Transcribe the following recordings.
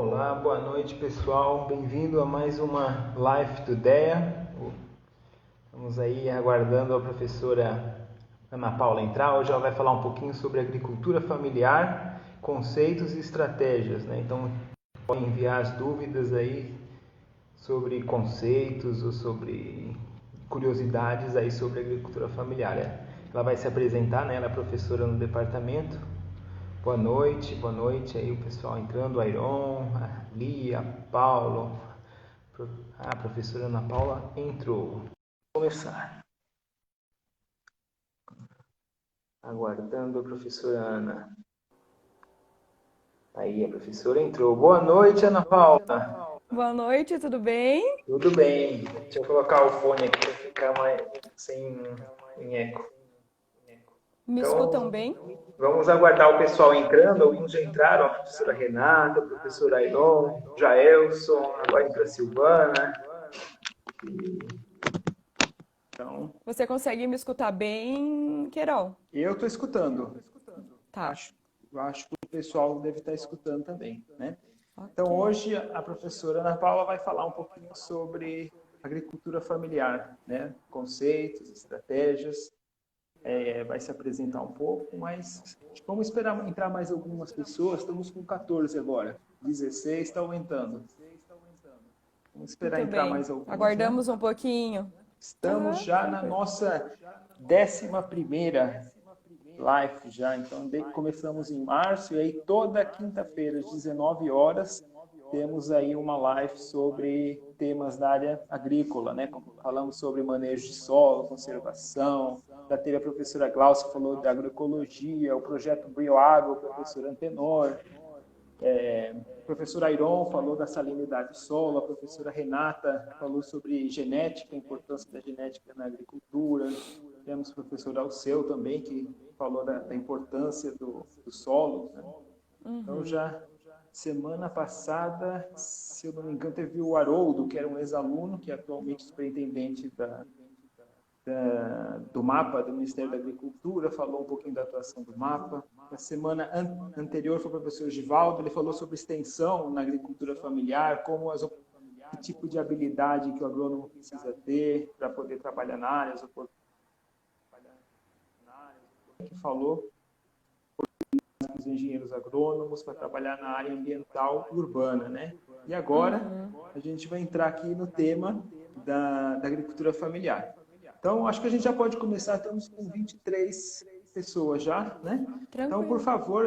Olá, boa noite pessoal, bem-vindo a mais uma Live to DEA. Estamos aí aguardando a professora Ana Paula entrar. Hoje ela vai falar um pouquinho sobre agricultura familiar, conceitos e estratégias, né? Então podem enviar as dúvidas aí sobre conceitos ou sobre curiosidades aí sobre agricultura familiar. Ela vai se apresentar, né? Ela é professora no departamento. Boa noite aí o pessoal entrando, a Iron, a Lia, Paulo, a professora Ana Paula entrou. Vamos começar. Aguardando a professora Ana. Aí a professora entrou. Boa noite, Ana Paula. Boa noite, tudo bem? Tudo bem. Deixa eu colocar o fone aqui para ficar mais sem eco. Me escutam Então, bem? vamos aguardar o pessoal entrando. Alguns já entraram, a professora Renata, a professora Airon, Jaelson, agora entra a Silvana. Então, você consegue me escutar bem, Querol? Eu estou escutando. Tá. Acho que o pessoal deve estar escutando também, né? Okay. Então, hoje a professora Ana Paula vai falar um pouquinho sobre agricultura familiar, né? Conceitos, estratégias. Vai se apresentar um pouco, mas vamos esperar entrar mais algumas pessoas. Estamos com 14 agora, 16 está aumentando. Vamos esperar Muito entrar bem. mais algumas. Aguardamos, né? um pouquinho. Estamos já na nossa 11ª live já, então começamos em março e aí toda quinta-feira às 19 horas temos aí uma live sobre temas da área agrícola, né? Falamos sobre manejo de solo, conservação, já teve a professora Glaucia que falou da agroecologia, o projeto Bioagro, o professor Antenor, o professor Airon falou da salinidade do solo, a professora Renata falou sobre genética, a importância da genética na agricultura, temos o professor Alceu também, que falou da importância do solo. Né? Então, já semana passada, se eu não me engano, teve o Haroldo, que era um ex-aluno, que é atualmente superintendente do MAPA, do Ministério da Agricultura, falou um pouquinho da atuação do MAPA. Na semana anterior foi o professor Givaldo, ele falou sobre extensão na agricultura familiar, que tipo de habilidade que o agrônomo precisa ter para poder trabalhar na área, que falou os engenheiros agrônomos para trabalhar na área ambiental urbana, né? E agora a gente vai entrar aqui no tema da agricultura familiar. Então, acho que a gente já pode começar, estamos com 23 pessoas já, né? Tranquilo. Então, por favor,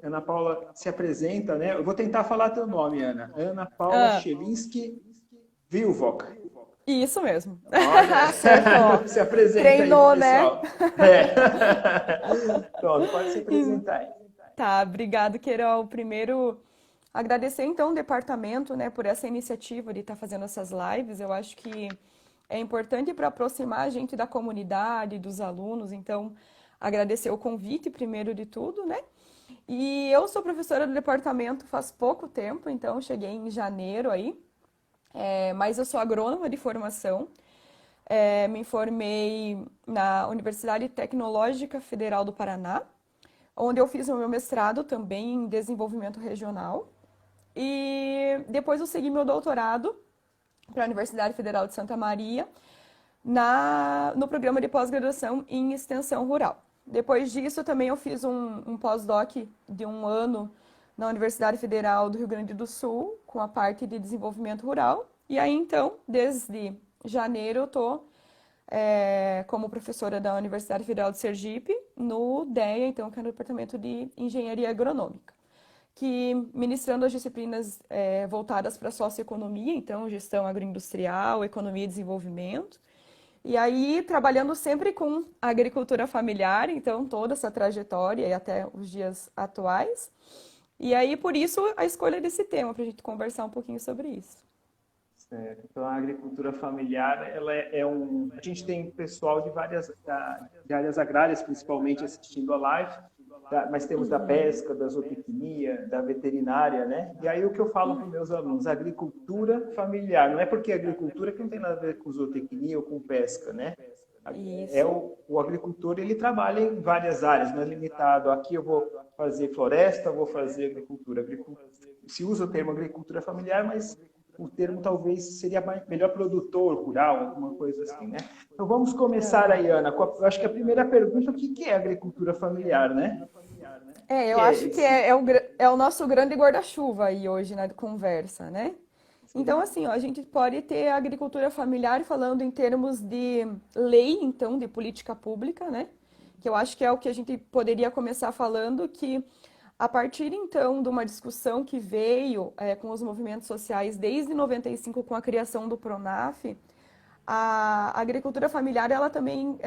Ana Paula se apresenta, né? Eu vou tentar falar teu nome, Ana. Ana Paula Chelinski Vilvok. Isso mesmo. Acertou. Se apresenta. Treinou, aí, né? Pronto, pode se apresentar aí. Tá, obrigado, Querol. Primeiro, agradecer então o departamento, né, por essa iniciativa de estar fazendo essas lives. Eu acho que é importante para aproximar a gente da comunidade, dos alunos. Então, agradecer o convite, primeiro de tudo, né? E eu sou professora do departamento faz pouco tempo, então cheguei em janeiro aí. Mas eu sou agrônoma de formação. Me formei na Universidade Tecnológica Federal do Paraná, onde eu fiz o meu mestrado também em desenvolvimento regional. E depois eu segui meu doutorado para a Universidade Federal de Santa Maria, no programa de pós-graduação em extensão rural. Depois disso, também eu fiz um pós-doc de 1 ano na Universidade Federal do Rio Grande do Sul, com a parte de desenvolvimento rural. E aí, então, desde janeiro, eu estou como professora da Universidade Federal de Sergipe, no DEA, então, que é no Departamento de Engenharia Agronômica, que ministrando as disciplinas voltadas para a socioeconomia, então, gestão agroindustrial, economia e desenvolvimento. E aí, trabalhando sempre com a agricultura familiar, então, toda essa trajetória e até os dias atuais. E aí, por isso, a escolha desse tema, para a gente conversar um pouquinho sobre isso. Certo. Então, a agricultura familiar, ela a gente tem pessoal de de áreas agrárias, principalmente, assistindo a live, mas temos da pesca, da zootecnia, da veterinária, né? E aí o que eu falo para os meus alunos, agricultura familiar, não é porque é agricultura que não tem nada a ver com zootecnia ou com pesca, né? Isso. O agricultor, ele trabalha em várias áreas, não é limitado. Aqui eu vou fazer floresta, vou fazer agricultura. Se usa o termo agricultura familiar, mas o termo talvez seria melhor produtor rural, alguma coisa assim, né? Então vamos começar aí, Ana. Eu acho que a primeira pergunta, o que é agricultura familiar, né? O Eu que é acho que esse? é o nosso grande guarda-chuva aí hoje na conversa, né? Então, Sim. assim, ó, a gente pode ter a agricultura familiar falando em termos de lei, então, de política pública, né? Que eu acho que é o que a gente poderia começar falando, que a partir, então, de uma discussão que veio com os movimentos sociais desde 95, com a criação do PRONAF, a agricultura familiar, ela também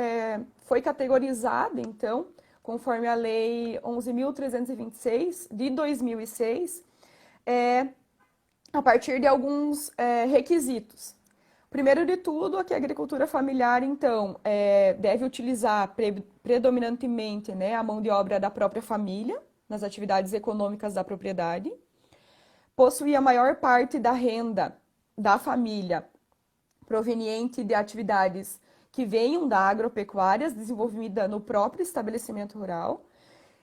foi categorizada, então, conforme a Lei 11.326, de 2006, é, a partir de alguns requisitos. Primeiro de tudo, que a agricultura familiar, então, deve utilizar predominantemente, né, a mão de obra da própria família, nas atividades econômicas da propriedade, possuir a maior parte da renda da família proveniente de atividades que venham da agropecuária, desenvolvida no próprio estabelecimento rural,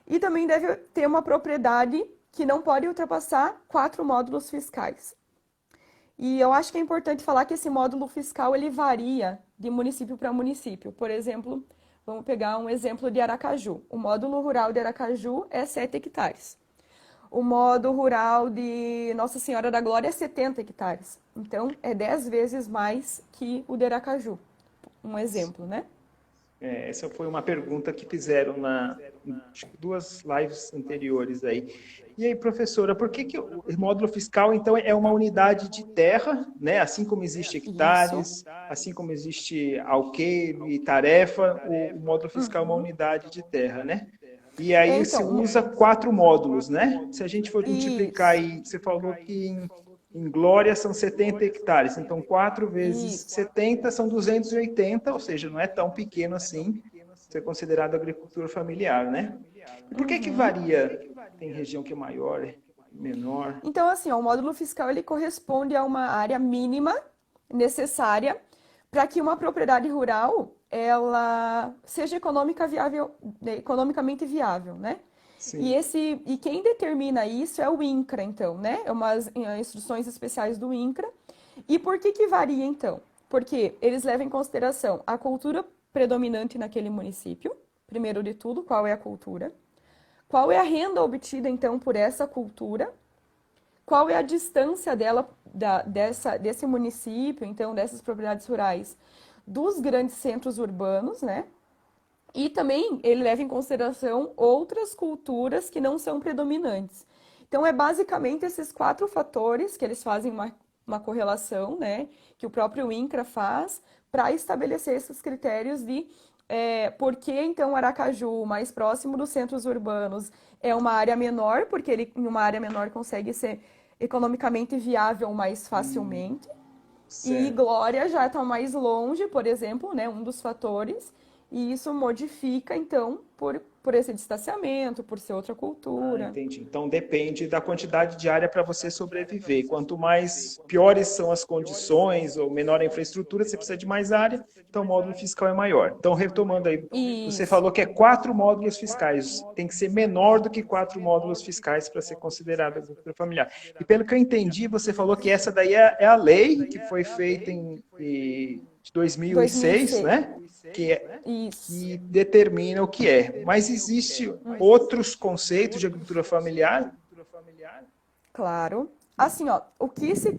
e também deve ter uma propriedade que não pode ultrapassar 4 módulos fiscais. E eu acho que é importante falar que esse módulo fiscal ele varia de município para município. Por exemplo, vamos pegar um exemplo de Aracaju. O módulo rural de Aracaju é 7 hectares. O módulo rural de Nossa Senhora da Glória é 70 hectares. Então, é 10 vezes mais que o de Aracaju. Um exemplo, né? Essa foi uma pergunta que fizeram acho que 2 lives anteriores aí. E aí, professora, por que o módulo fiscal, então, é uma unidade de terra, né? Assim como existe Isso. hectares, assim como existe alqueire e tarefa, o módulo fiscal é uma unidade de terra, né? E aí se Então, usa 4 módulos, né? Se a gente for multiplicar isso, aí, você falou que em Glória são 70 hectares, então 4 vezes isso. 70 são 280, ou seja, não é tão pequeno assim, ser considerado agricultura familiar, né? E por que Uhum. varia? Tem região que é maior, menor? Então, assim, ó, o módulo fiscal ele corresponde a uma área mínima necessária para que uma propriedade rural ela seja economicamente viável, né? Sim. E quem determina isso é o INCRA, então, né? É umas instruções especiais do INCRA. E por que varia, então? Porque eles levam em consideração a cultura predominante naquele município, primeiro de tudo, qual é a cultura, qual é a renda obtida, então, por essa cultura, qual é a distância dela, desse município, então, dessas propriedades rurais, dos grandes centros urbanos, né? E também ele leva em consideração outras culturas que não são predominantes. Então, é basicamente esses 4 fatores que eles fazem uma correlação, né? Que o próprio INCRA faz para estabelecer esses critérios de por que então Aracaju, mais próximo dos centros urbanos, é uma área menor, porque ele em uma área menor consegue ser economicamente viável mais facilmente. E Certo. Glória já está mais longe, por exemplo, né, um dos fatores, e isso modifica, então, por esse distanciamento, por ser outra Ah, cultura. entendi. Então depende da quantidade de área para você sobreviver. Quanto mais piores são as condições ou menor a infraestrutura, você precisa de mais área, então o módulo fiscal é maior. Então, retomando aí, você Isso. falou que é 4 módulos fiscais. Tem que ser menor do que 4 módulos fiscais para ser considerado agricultura familiar. E pelo que eu entendi, você falou que essa daí é a lei que foi feita de 2006, 2006. né? Que é, Isso. que determina o que é. Mas existe outros conceitos de agricultura familiar? Claro. Assim, ó,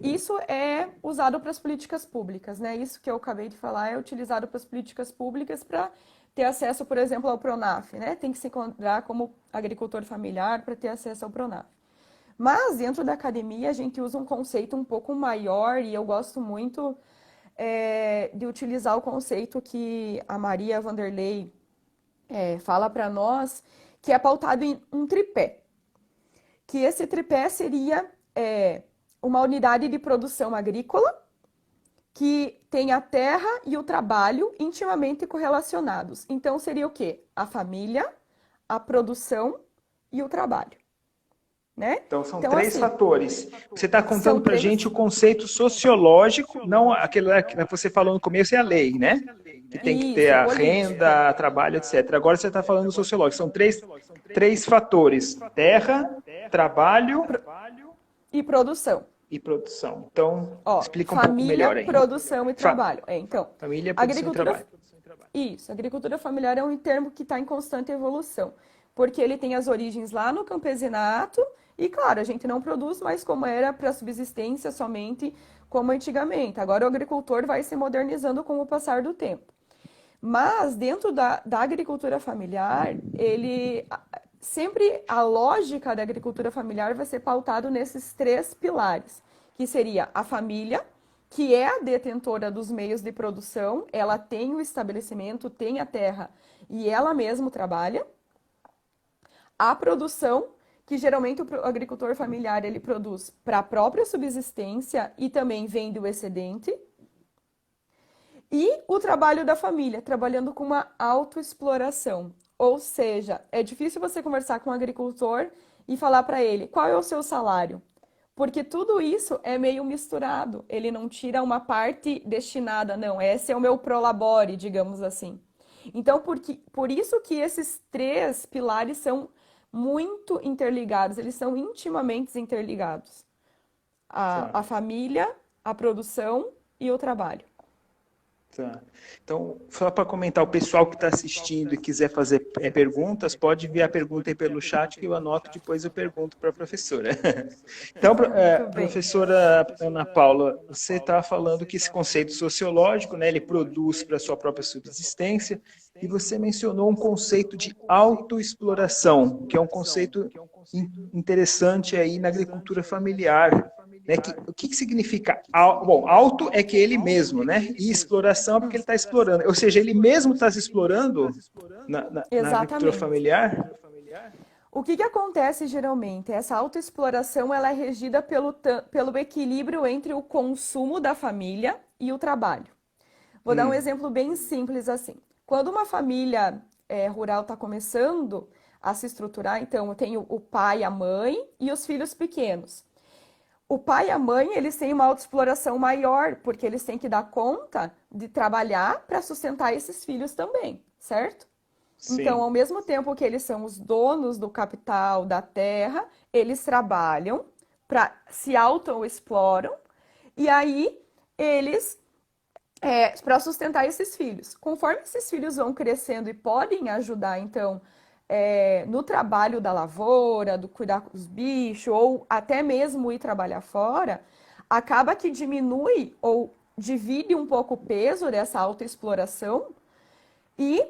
isso é usado para as políticas públicas, né? Isso que eu acabei de falar é utilizado para as políticas públicas para ter acesso, por exemplo, ao Pronaf, né? Tem que se encontrar como agricultor familiar para ter acesso ao Pronaf. Mas dentro da academia a gente usa um conceito um pouco maior e eu gosto muito de utilizar o conceito que a Maria Vanderlei fala para nós, que é pautado em um tripé. Que esse tripé seria uma unidade de produção agrícola que tem a terra e o trabalho intimamente correlacionados. Então seria o quê? A família, a produção e o trabalho. né? Então, são Então, três assim, fatores. Você está são contando para a três. gente o conceito sociológico, não aquele que você falou no começo, é a lei, né? Que tem que ter Isso, a política renda, trabalho, etc. Agora você está falando sociológico. São três fatores: terra, trabalho e produção. e produção. Então, Ó, explica um pouco família, melhor aí. produção e trabalho. Então, Família, produção e agricultura, trabalho. isso, agricultura familiar é um termo que está em constante evolução, porque ele tem as origens lá no campesinato e, claro, a gente não produz mais como era para subsistência somente como antigamente. Agora o agricultor vai se modernizando com o passar do tempo. Mas dentro da agricultura familiar, ele sempre a lógica da agricultura familiar vai ser pautado nesses três pilares, que seria a família, que é a detentora dos meios de produção, ela tem o estabelecimento, tem a terra e ela mesma trabalha. A produção, que geralmente o agricultor familiar ele produz para a própria subsistência e também vende o excedente. E o trabalho da família, trabalhando com uma autoexploração. Ou seja, é difícil você conversar com um agricultor e falar para ele qual é o seu salário. Porque tudo isso é meio misturado. Ele não tira uma parte destinada, não. Esse é o meu prolabore, digamos assim. Então, por isso que esses três pilares são muito interligados, eles são intimamente interligados. A Tá. família, a produção e o trabalho. Tá. Então, só para comentar, o pessoal que está assistindo e quiser fazer perguntas, pode enviar a pergunta aí pelo chat que eu anoto, depois eu pergunto para a professora. Então, Muito bem. professora Ana Paula, você está falando que esse conceito sociológico, né, ele produz para a sua própria subsistência, e você mencionou um conceito de autoexploração, que é um conceito interessante aí na agricultura familiar. Né? O que significa? Bom, auto é que ele mesmo, né? E exploração é porque ele está explorando. Ou seja, ele mesmo está se explorando na agricultura Exatamente. familiar? O que acontece geralmente? Essa autoexploração ela é regida pelo equilíbrio entre o consumo da família e o trabalho. Vou dar um exemplo bem simples assim. Quando uma família rural está começando a se estruturar, então eu tenho o pai, a mãe e os filhos pequenos. O pai e a mãe, eles têm uma autoexploração maior, porque eles têm que dar conta de trabalhar para sustentar esses filhos também, certo? Então, Sim. ao mesmo tempo que eles são os donos do capital, da terra, eles trabalham, se auto-exploram, e aí eles, para sustentar esses filhos. Conforme esses filhos vão crescendo e podem ajudar, então, no trabalho da lavoura, do cuidar dos bichos, ou até mesmo ir trabalhar fora, acaba que diminui ou divide um pouco o peso dessa autoexploração e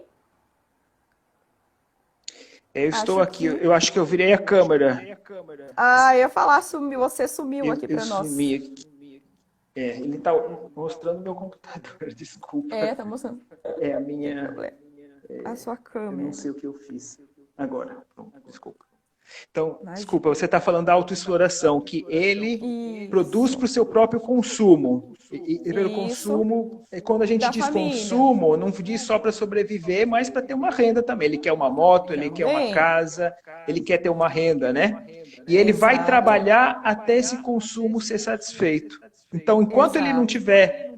Eu estou acho aqui, que. eu acho que eu virei a câmera. Ah, eu ia falar, sumiu, você sumiu aqui Eu para nós. sumi aqui. Ele está mostrando meu computador, desculpa. Tá mostrando. É a Não tem minha. problema. A sua Eu não câmera. sei o que eu fiz. Agora, pronto, desculpa. Então, Imagina. desculpa, você está falando da autoexploração, que ele produz Isso. para o seu próprio consumo. E pelo Isso. consumo, quando a gente Da diz família. consumo, não diz só para sobreviver, mas para ter uma renda também. Ele quer uma moto, ele quer uma Também. casa, ele quer ter uma renda, né? E ele vai Exato. trabalhar até esse consumo ser satisfeito. Então, enquanto ele não Exato. tiver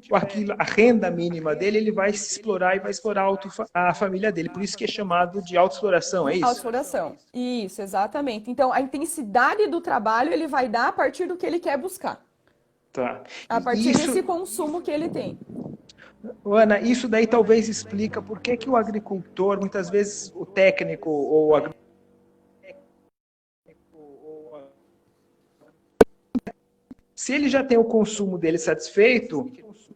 a renda mínima dele, ele vai se explorar e vai explorar a família dele. Por isso que é chamado de autoexploração, é isso? Autoexploração. Isso, exatamente. Então, a intensidade do trabalho ele vai dar a partir do que ele quer buscar. Tá. A E partir desse isso, consumo que ele tem. Ana, isso daí talvez explica por que que o agricultor, muitas vezes o técnico ou o se ele já tem o consumo dele satisfeito,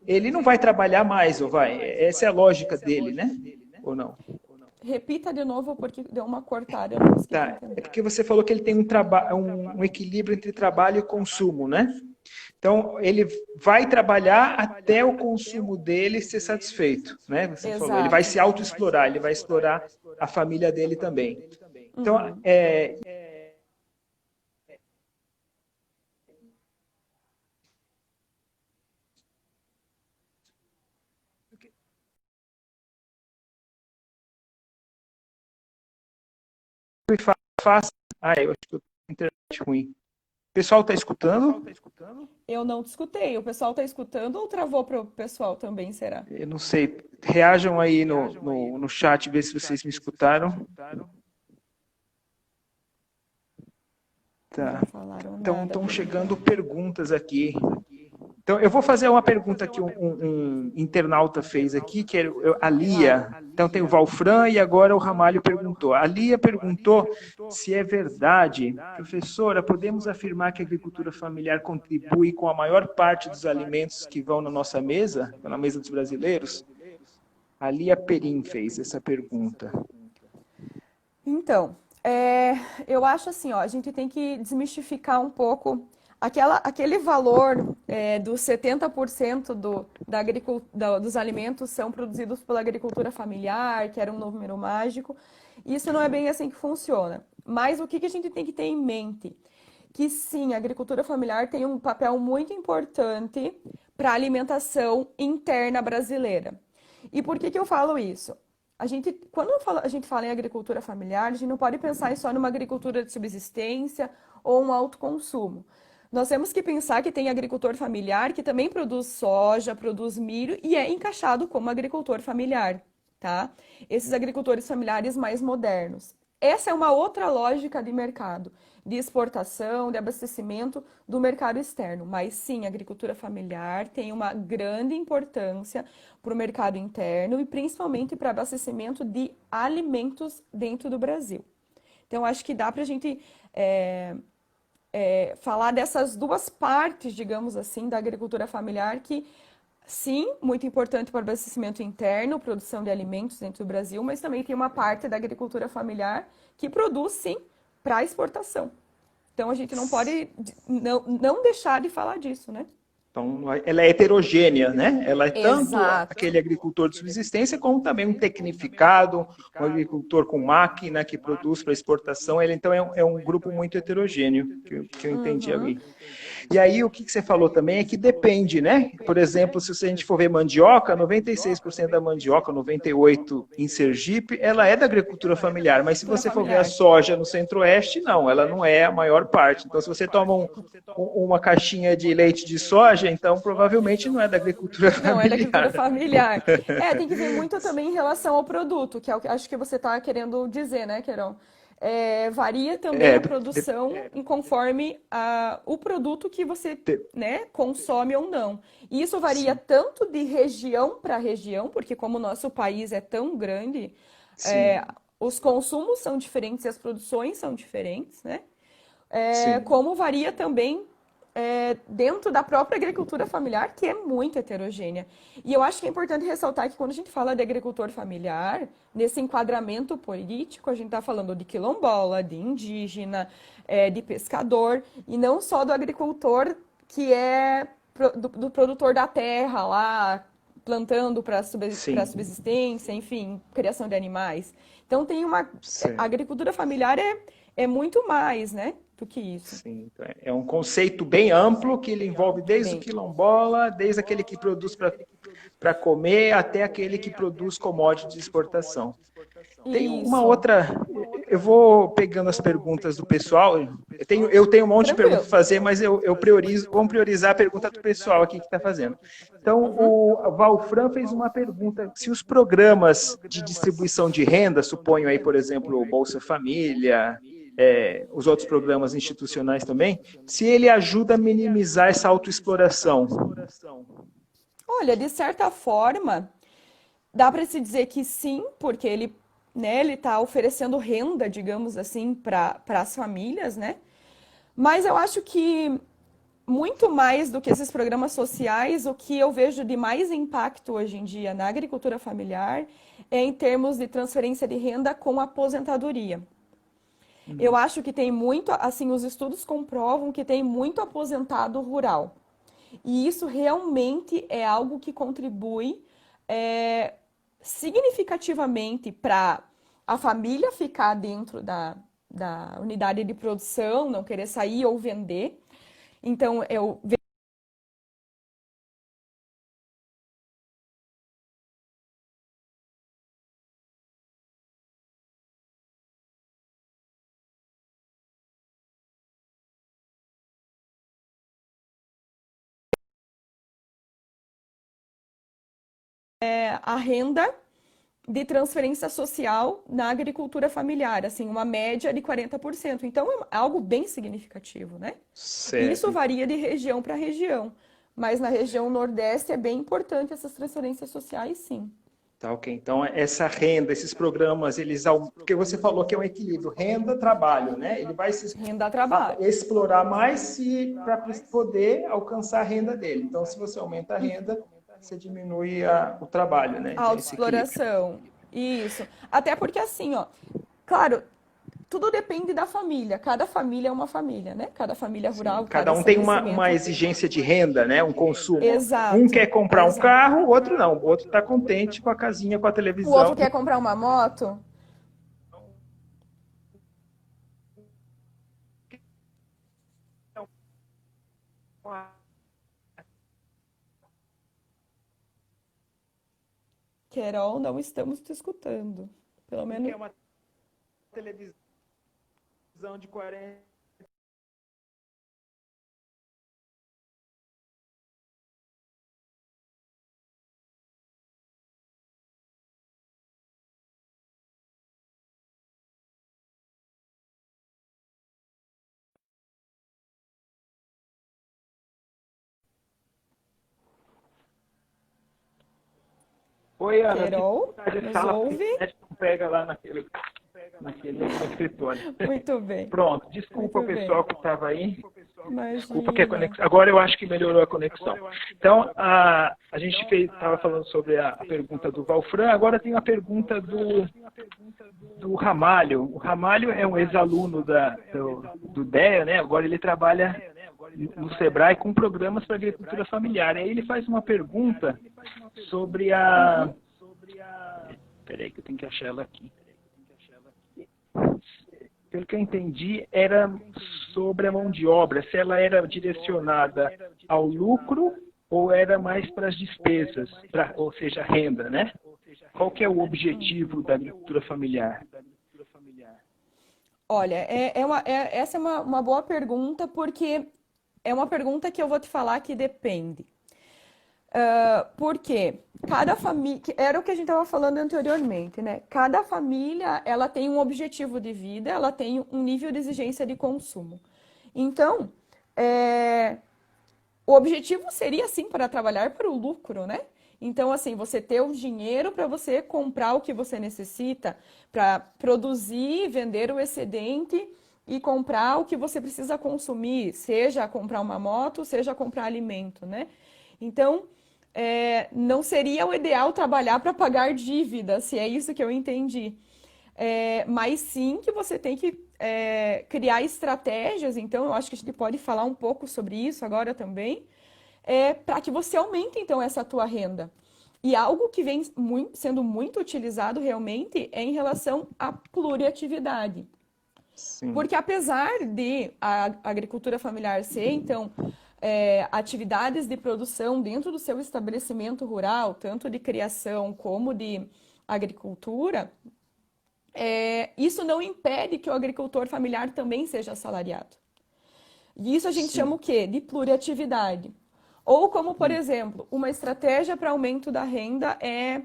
ele não vai trabalhar mais, ou vai? Essa é a lógica dele, né? Ou não? Repita de novo porque deu uma cortada, eu não consegui te Tá. É entender. porque você falou que ele tem um equilíbrio entre trabalho e consumo, né? Então, ele vai trabalhar até o consumo dele ser satisfeito, né? Você falou, ele vai Exato. se autoexplorar, ele vai explorar a família dele também. Então, Uhum. faz. Eu acho que internet ruim. O pessoal está escutando? Eu não te escutei. O pessoal está escutando ou travou para o pessoal também, será? Eu não sei. Reajam aí no chat, ver se vocês me escutaram. Não Tá. falaram Então, nada estão por chegando enquanto. perguntas aqui. Então, eu vou fazer uma pergunta que um internauta fez aqui, que é a Lia. Então, tem o Valfran e agora o Ramalho perguntou. A Lia perguntou se é verdade, professora, podemos afirmar que a agricultura familiar contribui com a maior parte dos alimentos que vão na nossa mesa, na mesa dos brasileiros? A Lia Perim fez essa pergunta. Então, eu acho assim, ó, a gente tem que desmistificar um pouco aquele valor dos 70% dos alimentos são produzidos pela agricultura familiar, que era um número mágico. Isso não é bem assim que funciona. Mas o que a gente tem que ter em mente? Que sim, a agricultura familiar tem um papel muito importante para a alimentação interna brasileira. E por que eu falo isso? Quando a gente fala em agricultura familiar, a gente não pode pensar só numa agricultura de subsistência ou um alto consumo. Nós temos que pensar que tem agricultor familiar que também produz soja, produz milho e é encaixado como agricultor familiar, tá? Esses agricultores familiares mais modernos. Essa é uma outra lógica de mercado, de exportação, de abastecimento do mercado externo. Mas sim, a agricultura familiar tem uma grande importância para o mercado interno e principalmente para abastecimento de alimentos dentro do Brasil. Então, acho que dá para a gente falar dessas duas partes, digamos assim, da agricultura familiar, que sim, muito importante para o abastecimento interno, produção de alimentos dentro do Brasil, mas também tem uma parte da agricultura familiar que produz, sim, para exportação. Então, a gente não pode não deixar de falar disso, né? Então, ela é heterogênea, né? Ela é tanto Exato. aquele agricultor de subsistência, como também um tecnificado, um agricultor com máquina que produz para exportação. Ele, então, é um grupo muito heterogêneo, que eu entendi Uhum. ali. E aí, o que você falou também é que depende, né? Por exemplo, se a gente for ver mandioca, 96% da mandioca, 98% em Sergipe, ela é da agricultura familiar. Mas se Agricultura você for ver a familiar. soja no centro-oeste, não, ela não é a maior parte. Então, se você toma uma caixinha de leite de soja, então provavelmente não é da agricultura Não, é da agricultura familiar. familiar. Tem que ver muito também em relação ao produto, que é o que acho que você está querendo dizer, né, Querão? Varia também É, a produção em conforme o produto que você, né, consome ou não. E isso varia sim, tanto de região para região, porque como o nosso país é tão grande, sim, os consumos são diferentes e as produções são diferentes, né? sim. Como varia também dentro da própria agricultura familiar, que é muito heterogênea. E eu acho que é importante ressaltar que quando a gente fala de agricultor familiar, nesse enquadramento político, a gente está falando de quilombola, de indígena, de pescador, e não só do agricultor que é do produtor da terra lá, plantando para Sim, subsistência, enfim, criação de animais. Então tem uma. A certo. agricultura familiar é muito mais, né, do que isso. Sim, então é um conceito bem amplo que ele envolve desde o Bem, quilombola, desde aquele que produz para comer, até aquele que produz commodity de exportação. Tem uma isso. outra. Eu vou pegando as perguntas do pessoal. Eu tenho um monte de perguntas Tranquilo. para fazer, mas eu priorizo. Vamos priorizar a pergunta do pessoal aqui que está fazendo. Então, Uhum. o Valfran fez uma pergunta: se os programas de distribuição de renda, suponho aí, por exemplo, o Bolsa Família, os outros programas institucionais também, se ele ajuda a minimizar essa autoexploração. Olha, de certa forma, dá para se dizer que sim, porque ele está oferecendo renda, digamos assim, para as famílias, né? Mas eu acho que muito mais do que esses programas sociais, o que eu vejo de mais impacto hoje em dia na agricultura familiar é em termos de transferência de renda com aposentadoria. Eu acho que tem muito, assim, os estudos comprovam que tem muito aposentado rural. E isso realmente é algo que contribui é, significativamente para a família ficar dentro da unidade de produção, não querer sair ou vender. Então, eu a renda de transferência social na agricultura familiar, assim, uma média de 40%. Então, é algo bem significativo, né? Isso Certo. varia de região para região, mas na região Nordeste é bem importante essas transferências sociais, sim. Tá, ok. Então, essa renda, esses programas, porque você falou que é um equilíbrio, renda, trabalho, né? Ele vai se Renda a trabalho. explorar mais para poder alcançar a renda dele. Então, se você aumenta a renda, você diminui o trabalho, né? A Então, esse equilíbrio. autoexploração. Isso. Até porque assim, ó, claro, tudo depende da família. Cada família é uma família, né? Cada família Sim. rural, Cada cada um tem uma estabelecimento. exigência de renda, né? Um consumo. Um Exato, quer comprar um exato. carro, o outro não. O outro está contente com a casinha, com a O outro televisão. quer comprar uma moto? Querol, não estamos te escutando. Pelo Um menos. quer uma televisão de 40. Oi, Ana, tive que Querol, mudar de nos sala porque a ouve? internet não pega lá naquele escritório. Muito bem, Pronto, desculpa o muito bem. pessoal que estava aí. Desculpa que a Imagina. conexão. Agora eu acho que melhorou a conexão. Então, a gente estava falando sobre a pergunta do Valfran, agora tem a pergunta do Ramalho. O Ramalho é um ex-aluno do DEA, né? Agora ele trabalha no Sebrae com programas para agricultura familiar. E aí ele faz uma pergunta sobre Uhum. Peraí que eu tenho que achar ela aqui. Pelo que eu entendi, era sobre a mão de obra, se ela era direcionada ao lucro ou era mais para as despesas, ou seja, renda, né? Qual que é o objetivo da agricultura familiar? Olha, essa é uma boa pergunta, porque é uma pergunta que eu vou te falar que depende. Porque cada família, era o que a gente estava falando anteriormente, né? Cada família, ela tem um objetivo de vida, ela tem um nível de exigência de consumo. Então, o objetivo seria, sim, para trabalhar para o lucro, né? Então, assim, você ter o dinheiro para você comprar o que você necessita, para produzir, vender o excedente e comprar o que você precisa consumir, seja comprar uma moto, seja comprar alimento, né? Então, não seria o ideal trabalhar para pagar dívidas, se é isso que eu entendi. Mas sim que você tem que criar estratégias, então eu acho que a gente pode falar um pouco sobre isso agora também, para que você aumente então essa tua renda. E algo que vem sendo muito utilizado realmente é em relação à pluriatividade. Sim, Porque apesar de a agricultura familiar ser, então, atividades de produção dentro do seu estabelecimento rural, tanto de criação como de agricultura, isso não impede que o agricultor familiar também seja assalariado. E isso a gente chama sim, o quê? De pluriatividade. Ou como, por exemplo, uma estratégia para aumento da renda é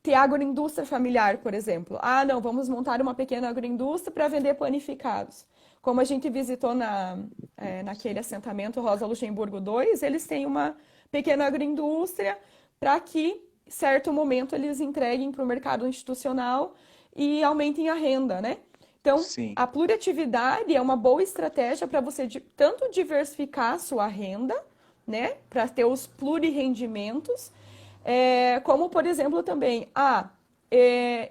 ter agroindústria familiar, por exemplo. Ah, não, vamos montar uma pequena agroindústria para vender panificados. Como a gente visitou naquele assentamento Rosa Luxemburgo 2, eles têm uma pequena agroindústria para que, em certo momento, eles entreguem para o mercado institucional e aumentem a renda, né? Então, sim, a pluriatividade é uma boa estratégia para você tanto diversificar a sua renda, né, para ter os plurirendimentos, como, por exemplo, também,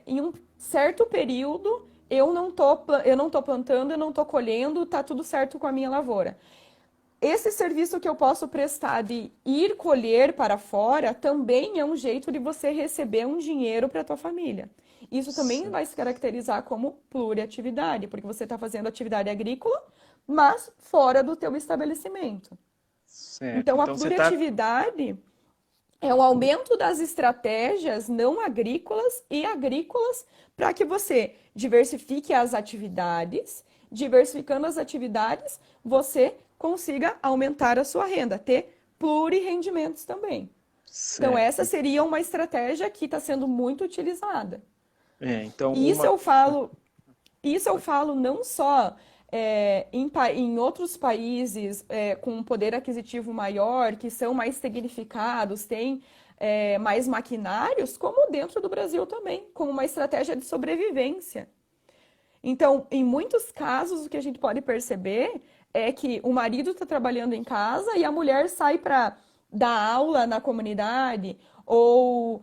em um certo período eu não tô plantando, eu não tô colhendo, tá tudo certo com a minha lavoura. Esse serviço que eu posso prestar de ir colher para fora também é um jeito de você receber um dinheiro para a tua família. Isso também sim. vai se caracterizar como pluriatividade, porque você está fazendo atividade agrícola, mas fora do teu estabelecimento. Certo. Então, a Então você está. pluriatividade é o aumento das estratégias não agrícolas e agrícolas para que você diversifique as atividades. Diversificando as atividades, você consiga aumentar a sua renda, ter plurirendimentos também. Então, essa certo. seria uma estratégia que está sendo muito utilizada. Então E uma. isso eu Pode- falo não só em outros países com um poder aquisitivo maior, que são mais tecnificados, têm mais maquinários, como dentro do Brasil também, como uma estratégia de sobrevivência. Então, em muitos casos, o que a gente pode perceber é que o marido está trabalhando em casa e a mulher sai para dar aula na comunidade ou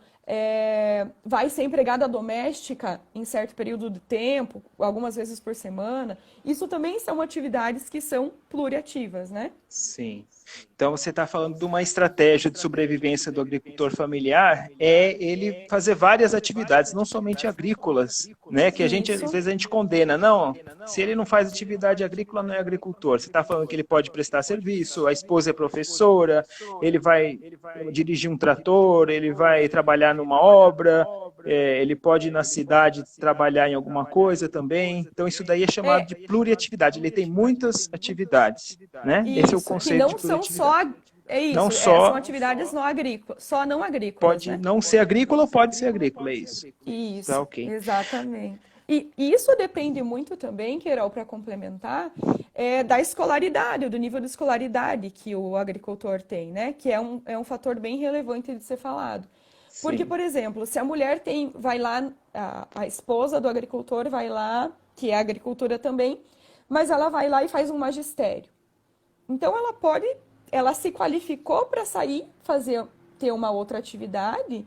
vai ser empregada doméstica em certo período de tempo, algumas vezes por semana. Isso também são atividades que são pluriativas, né? Sim. Então, você está falando de uma estratégia de sobrevivência do agricultor familiar, é ele fazer várias atividades, não somente agrícolas, né? Que a gente, às Isso. vezes, a gente condena. Não, se ele não faz atividade agrícola, não é agricultor. Você está falando que ele pode prestar serviço, a esposa é professora, ele vai dirigir um trator, ele vai trabalhar numa obra, ele pode ir na cidade trabalhar em alguma coisa também. Então, isso daí é chamado É, de pluriatividade. Ele tem muitas atividades, né? Esse é o isso, que conceito de não são pluriatividade. só. É Não isso, são só atividades não agrícolas, só não agrícolas, pode né? não ser agrícola ou pode ser agrícola, é isso. Tá Isso, ok. exatamente. E isso depende muito também, Queiral, para complementar, da escolaridade, do nível de escolaridade que o agricultor tem, né? Que é um fator bem relevante de ser falado. Porque, Sim, por exemplo, se a mulher vai lá, a esposa do agricultor vai lá, que é agricultura também, mas ela vai lá e faz um magistério. Então ela se qualificou para sair, ter uma outra atividade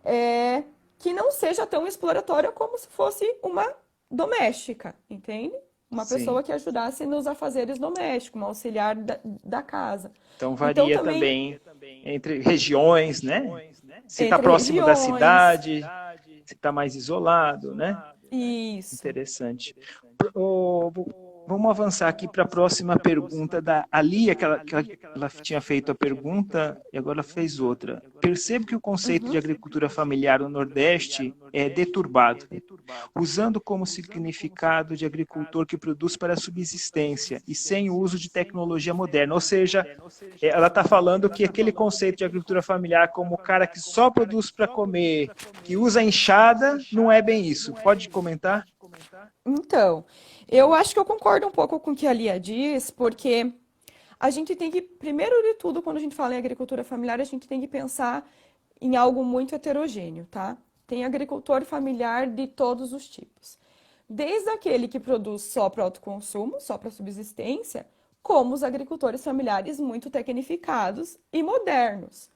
é, que não seja tão exploratória como se fosse uma doméstica, entende? Uma sim. pessoa que ajudasse nos afazeres domésticos, uma auxiliar da casa. Então Então varia também também entre regiões, né? Se está entre próximo da regiões, cidade, se está mais isolado, né? isso. Interessante. Ô, vamos avançar aqui para a próxima pergunta da Ali, ela tinha feito a pergunta e agora ela fez outra. Percebo que o conceito de Uhum. agricultura familiar no Nordeste é deturbado, usando como significado de agricultor que produz para a subsistência e sem o uso de tecnologia moderna. Ou seja, ela está falando que aquele conceito de agricultura familiar como o cara que só produz para comer, que usa enxada, não é bem isso. Pode comentar? Então, eu acho que eu concordo um pouco com o que a Lia diz, porque a gente tem que, primeiro de tudo, quando a gente fala em agricultura familiar, a gente tem que pensar em algo muito heterogêneo, tá? Tem agricultor familiar de todos os tipos. Desde aquele que produz só para autoconsumo, só para subsistência, como os agricultores familiares muito tecnificados e modernos.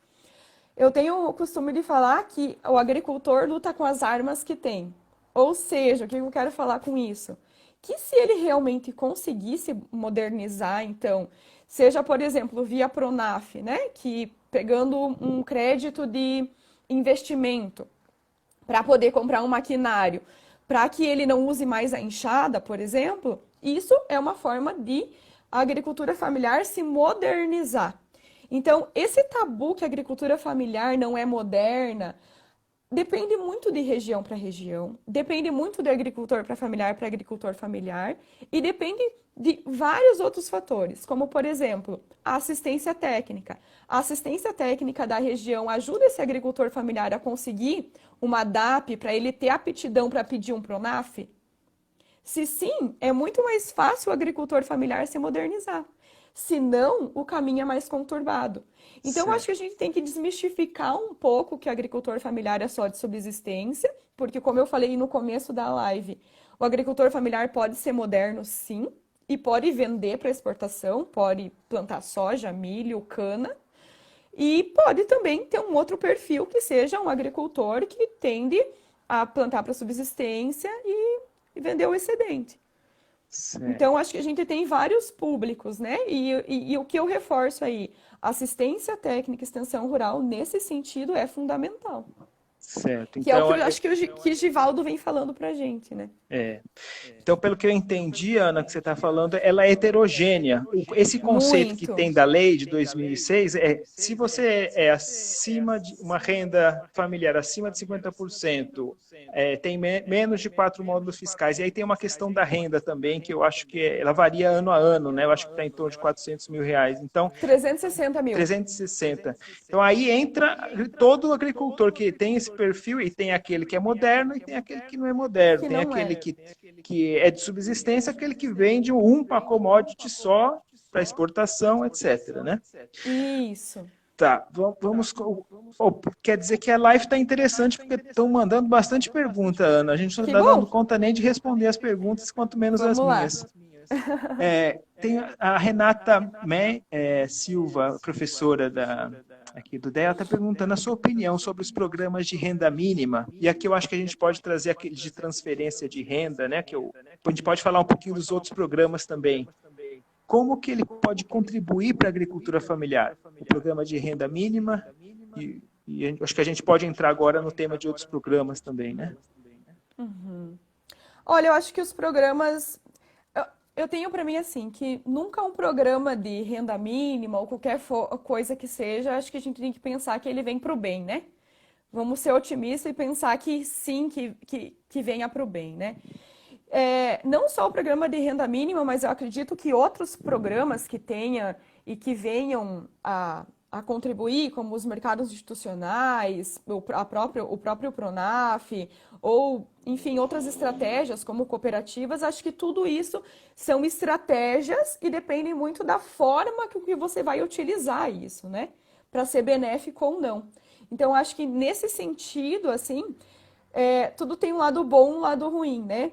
Eu tenho o costume de falar que o agricultor luta com as armas que tem. Ou seja, o que eu quero falar com isso? Que se ele realmente conseguisse modernizar, então, seja, por exemplo, via Pronaf, né, que pegando um crédito de investimento para poder comprar um maquinário, para que ele não use mais a enxada, por exemplo, isso é uma forma de a agricultura familiar se modernizar. Então, esse tabu que a agricultura familiar não é moderna, depende muito de região para região, depende muito de agricultor para agricultor familiar e depende de vários outros fatores, como por exemplo, a assistência técnica. A assistência técnica da região ajuda esse agricultor familiar a conseguir uma DAP para ele ter aptidão para pedir um Pronaf? Se sim, é muito mais fácil o agricultor familiar se modernizar. Se não, o caminho é mais conturbado. Então, eu acho que a Certo. gente tem que desmistificar um pouco que agricultor familiar é só de subsistência, porque, como eu falei no começo da live, o agricultor familiar pode ser moderno, sim, e pode vender para exportação, pode plantar soja, milho, cana, e pode também ter um outro perfil que seja um agricultor que tende a plantar para subsistência e vender o excedente. Então, Certo. acho que a gente tem vários públicos, né? E o que eu reforço aí, assistência técnica e extensão rural, nesse sentido, é fundamental. Certo. Que é o que Então, eu acho que que Givaldo vem falando pra gente, né? é, então, pelo que eu entendi, Ana, que você está falando, ela é heterogênea. Esse conceito que Muito. tem da lei de 2006 é, se você é acima de uma renda familiar acima de 50%, tem menos de 4 módulos fiscais. E aí tem uma questão da renda também, que eu acho que ela varia ano a ano, né? Eu acho que está em torno de R$ 400 mil. Então, 360 mil. 360. Então aí entra todo agricultor que tem esse perfil e tem aquele que é moderno e tem aquele que não é moderno, Que tem não aquele é. que é de subsistência, aquele que vende uma commodity só para exportação, etc. Né? Isso. Tá, vamos. Quer dizer que a live está interessante porque estão mandando bastante pergunta, Ana. A gente não Que está dando bom. conta nem de responder as perguntas, quanto menos as Vamos lá. minhas. Tem a Renata Silva, professora aqui do DEA, está perguntando a sua opinião sobre os programas de renda mínima. E aqui eu acho que a gente pode trazer aqueles de transferência de renda, né? A gente pode falar um pouquinho dos outros programas também. Como que ele pode contribuir para a agricultura familiar? O programa de renda mínima e acho que a gente pode entrar agora no tema de outros programas também, né? Olha, eu acho que os programas. Eu tenho para mim assim, que nunca um programa de renda mínima ou qualquer coisa que seja, acho que a gente tem que pensar que ele vem para o bem, né? Vamos ser otimistas e pensar que sim, que venha para o bem, né? Não só o programa de renda mínima, mas eu acredito que outros programas que tenha e que venham a contribuir, como os mercados institucionais, o próprio Pronaf, ou, enfim, outras estratégias como cooperativas, acho que tudo isso são estratégias e dependem muito da forma que você vai utilizar isso, né? Para ser benéfico ou não. Então, acho que nesse sentido, assim, tudo tem um lado bom e um lado ruim, né?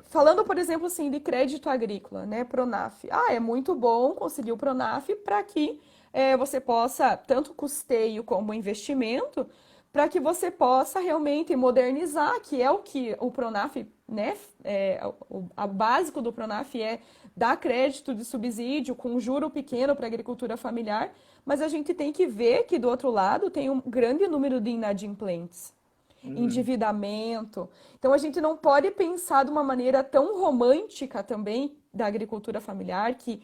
Falando, por exemplo, assim, de crédito agrícola, né, Pronaf. É muito bom conseguir o Pronaf para que você possa, tanto custeio como investimento, para que você possa realmente modernizar, que é o que o Pronaf, né, o básico do Pronaf é dar crédito de subsídio com juro pequeno para a agricultura familiar, mas a gente tem que ver que do outro lado tem um grande número de inadimplentes. Endividamento. Então a gente não pode pensar de uma maneira tão romântica também da agricultura familiar, que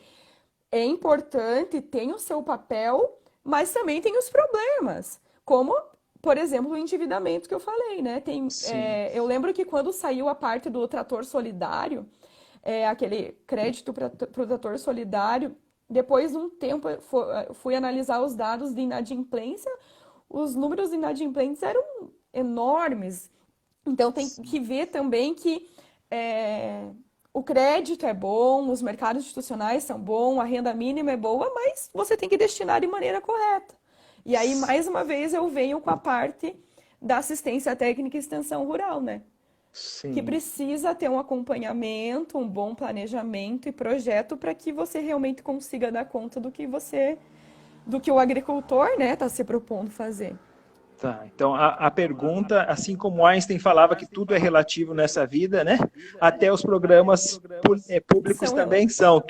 é importante, tem o seu papel, mas também tem os problemas, como, por exemplo, o endividamento que eu falei, né? Sim. Eu lembro que quando saiu a parte do trator solidário, aquele crédito para o trator solidário, depois de um tempo fui analisar os dados de inadimplência, os números de inadimplentes eram enormes. Então tem que ver também que o crédito é bom, os mercados institucionais são bons, a renda mínima é boa, mas você tem que destinar de maneira correta. E aí, mais uma vez, eu venho com a parte da assistência técnica e extensão rural, né? Que Sim. precisa ter um acompanhamento, um bom planejamento e projeto para que você realmente consiga dar conta do que o agricultor, né, está se propondo fazer. Tá, então a pergunta, assim como Einstein falava que tudo é relativo nessa vida, né? Até os programas públicos São também são.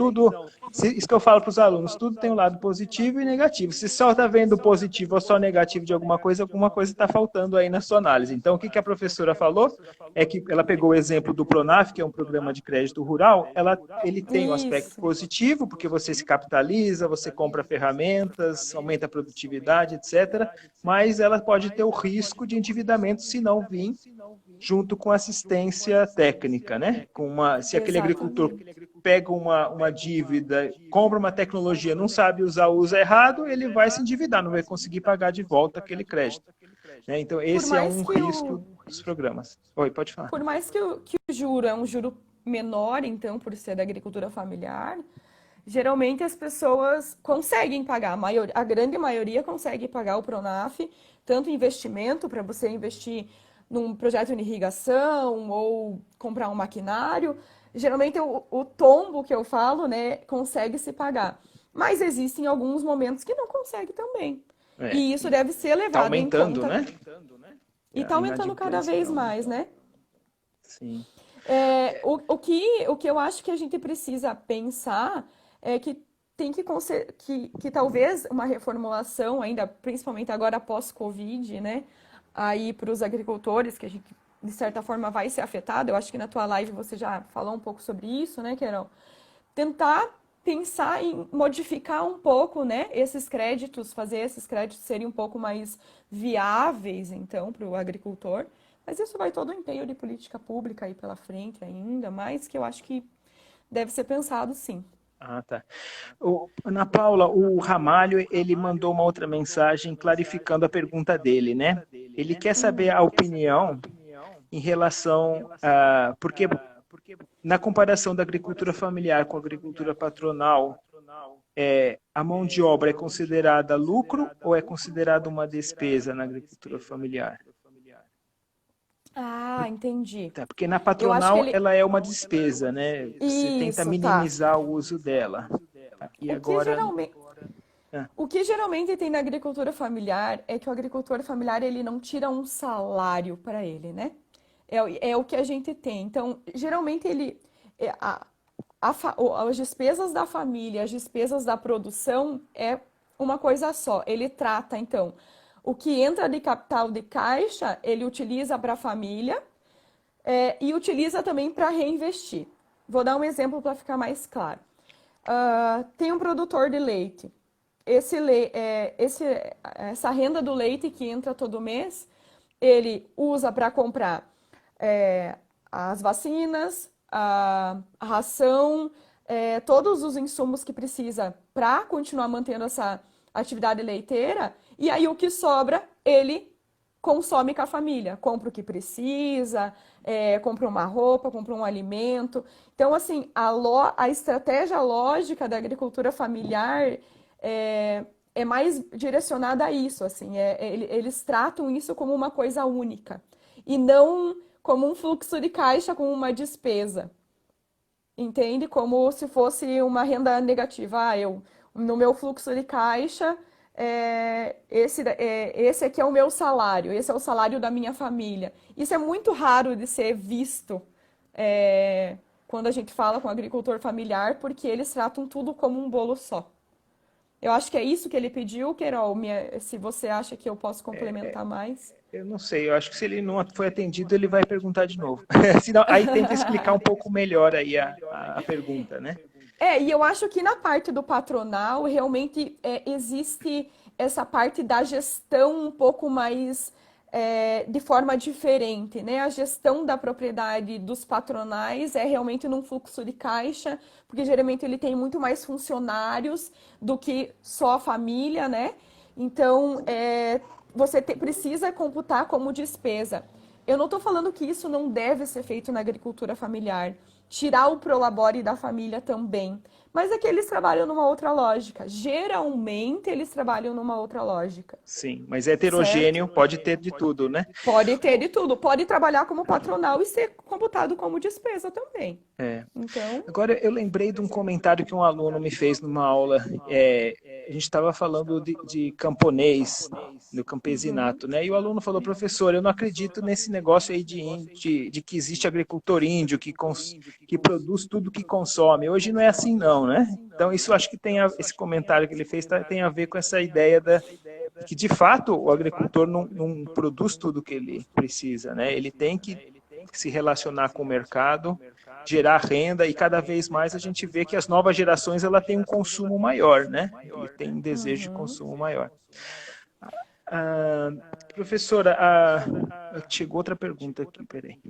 Isso que eu falo para os alunos, tudo tem um lado positivo e negativo. Se só está vendo positivo ou só negativo de alguma coisa está faltando aí na sua análise. Então, o que a professora falou é que ela pegou o exemplo do Pronaf, que é um programa de crédito rural, ele tem um aspecto Isso. positivo, porque você se capitaliza, você compra ferramentas, aumenta a produtividade, etc., mas ela pode ter o risco de endividamento se não vir junto com assistência técnica, né? Se aquele agricultor Exatamente. pega uma dívida, compra uma tecnologia, não sabe usar, usa errado, ele vai se endividar, não vai conseguir pagar de volta aquele crédito. Né? Então, Por esse é mais um que risco dos programas. Oi, pode falar. por mais que o juro é um juro menor, então, por ser da agricultura familiar, geralmente as pessoas conseguem pagar, a grande maioria consegue pagar o Pronaf, tanto investimento para você investir num projeto de irrigação ou comprar um maquinário. Geralmente o tombo que eu falo, né, consegue se pagar. Mas existem alguns momentos que não consegue também. E isso deve ser Está levado em aumentando, conta. né? E A está aumentando cada inadimplência está vez mais, aumentando. né? Sim. O que eu acho que a gente precisa pensar é que tem que talvez uma reformulação ainda, principalmente agora pós-Covid, né? aí para os agricultores, que a gente, de certa forma, vai ser afetado. Eu acho que na tua live você já falou um pouco sobre isso, né, Queiroz? Tentar pensar em modificar um pouco, né, esses créditos, fazer esses créditos serem um pouco mais viáveis, então, para o agricultor. Mas isso vai todo o empenho de política pública aí pela frente ainda, mas que eu acho que deve ser pensado, sim. Ah, tá. Ana Paula, o Ramalho, ele mandou uma outra mensagem clarificando a pergunta dele, né? Ele quer saber a opinião em relação a... Porque na comparação da agricultura familiar com a agricultura patronal, a mão de obra é considerada lucro ou é considerada uma despesa na agricultura familiar? Ah, entendi. Tá, porque na Eu acho que patronal ele. ela é uma despesa, né? Você tenta Isso, tá. minimizar o uso dela. Aqui O que agora... geralmente, Ah, o que geralmente tem na agricultura familiar é que o agricultor familiar ele não tira um salário para ele, né? É o que a gente tem. Então, geralmente ele é, as despesas da família, as despesas da produção é uma coisa só. Ele trata, então, o que entra de capital de caixa, ele utiliza para a família e utiliza também para reinvestir. Vou dar um exemplo para ficar mais claro. Tem um produtor de leite. Essa renda do leite que entra todo mês, ele usa para comprar as vacinas, a ração, todos os insumos que precisa para continuar mantendo essa atividade leiteira, e aí o que sobra, ele consome com a família, compra o que precisa, compra uma roupa, compra um alimento. Então, assim, a estratégia lógica da agricultura familiar é mais direcionada a isso, assim, eles tratam isso como uma coisa única e não como um fluxo de caixa, como uma despesa, entende? Como se fosse uma renda negativa. No meu fluxo de caixa, esse aqui é o meu salário, esse é o salário da minha família. Isso é muito raro de ser visto quando a gente fala com o agricultor familiar, porque eles tratam tudo como um bolo só. Eu acho que é isso que ele pediu, Querol. Se você acha que eu posso complementar mais. eu não sei, eu acho que se ele não foi atendido, ele vai perguntar de novo. Senão, aí tenta explicar um pouco melhor aí a pergunta, né? E eu acho que na parte do patronal, realmente existe essa parte da gestão um pouco mais de forma diferente, né? A gestão da propriedade dos patronais é realmente num fluxo de caixa, porque geralmente ele tem muito mais funcionários do que só a família, né? Então, você precisa computar como despesa. Eu não estou falando que isso não deve ser feito na agricultura familiar. Tirar o prolabore da família também. Mas é que eles trabalham numa outra lógica. Geralmente, eles trabalham numa outra lógica. Sim, mas Certo? heterogêneo pode ter de tudo, né? Pode ter de tudo. Pode trabalhar como patronal e ser computado como despesa também. É. Então, Agora, eu lembrei de um comentário que um aluno me fez numa aula. A gente estava falando de camponês, no campesinato, né? E o aluno falou, professor, eu não acredito nesse negócio aí de que existe agricultor índio que produz tudo que consome. Hoje não é assim, não, né? Então, isso acho que esse comentário que ele fez tem a ver com essa ideia de que, de fato, o agricultor não produz tudo que ele precisa, né? Ele tem que se relacionar com o mercado, gerar renda, e cada vez mais a gente vê que as novas gerações ela tem um consumo maior, né? Ele tem um desejo de consumo maior. Professora, chegou outra pergunta aqui, peraí.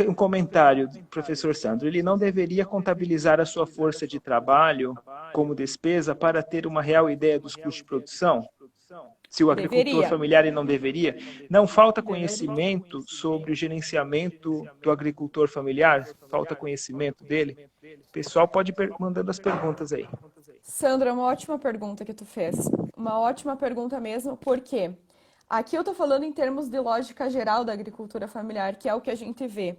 Um comentário do professor Sandro. Ele não deveria contabilizar a sua força de trabalho como despesa para ter uma real ideia dos custos de produção? Se o agricultor deveria. familiar ele não deveria? Não falta conhecimento sobre o gerenciamento do agricultor familiar? Falta conhecimento dele? O pessoal pode ir mandando as perguntas aí. Sandra, uma ótima pergunta que tu fez. Uma ótima pergunta mesmo, porque aqui eu tô falando em termos de lógica geral da agricultura familiar, que é o que a gente vê.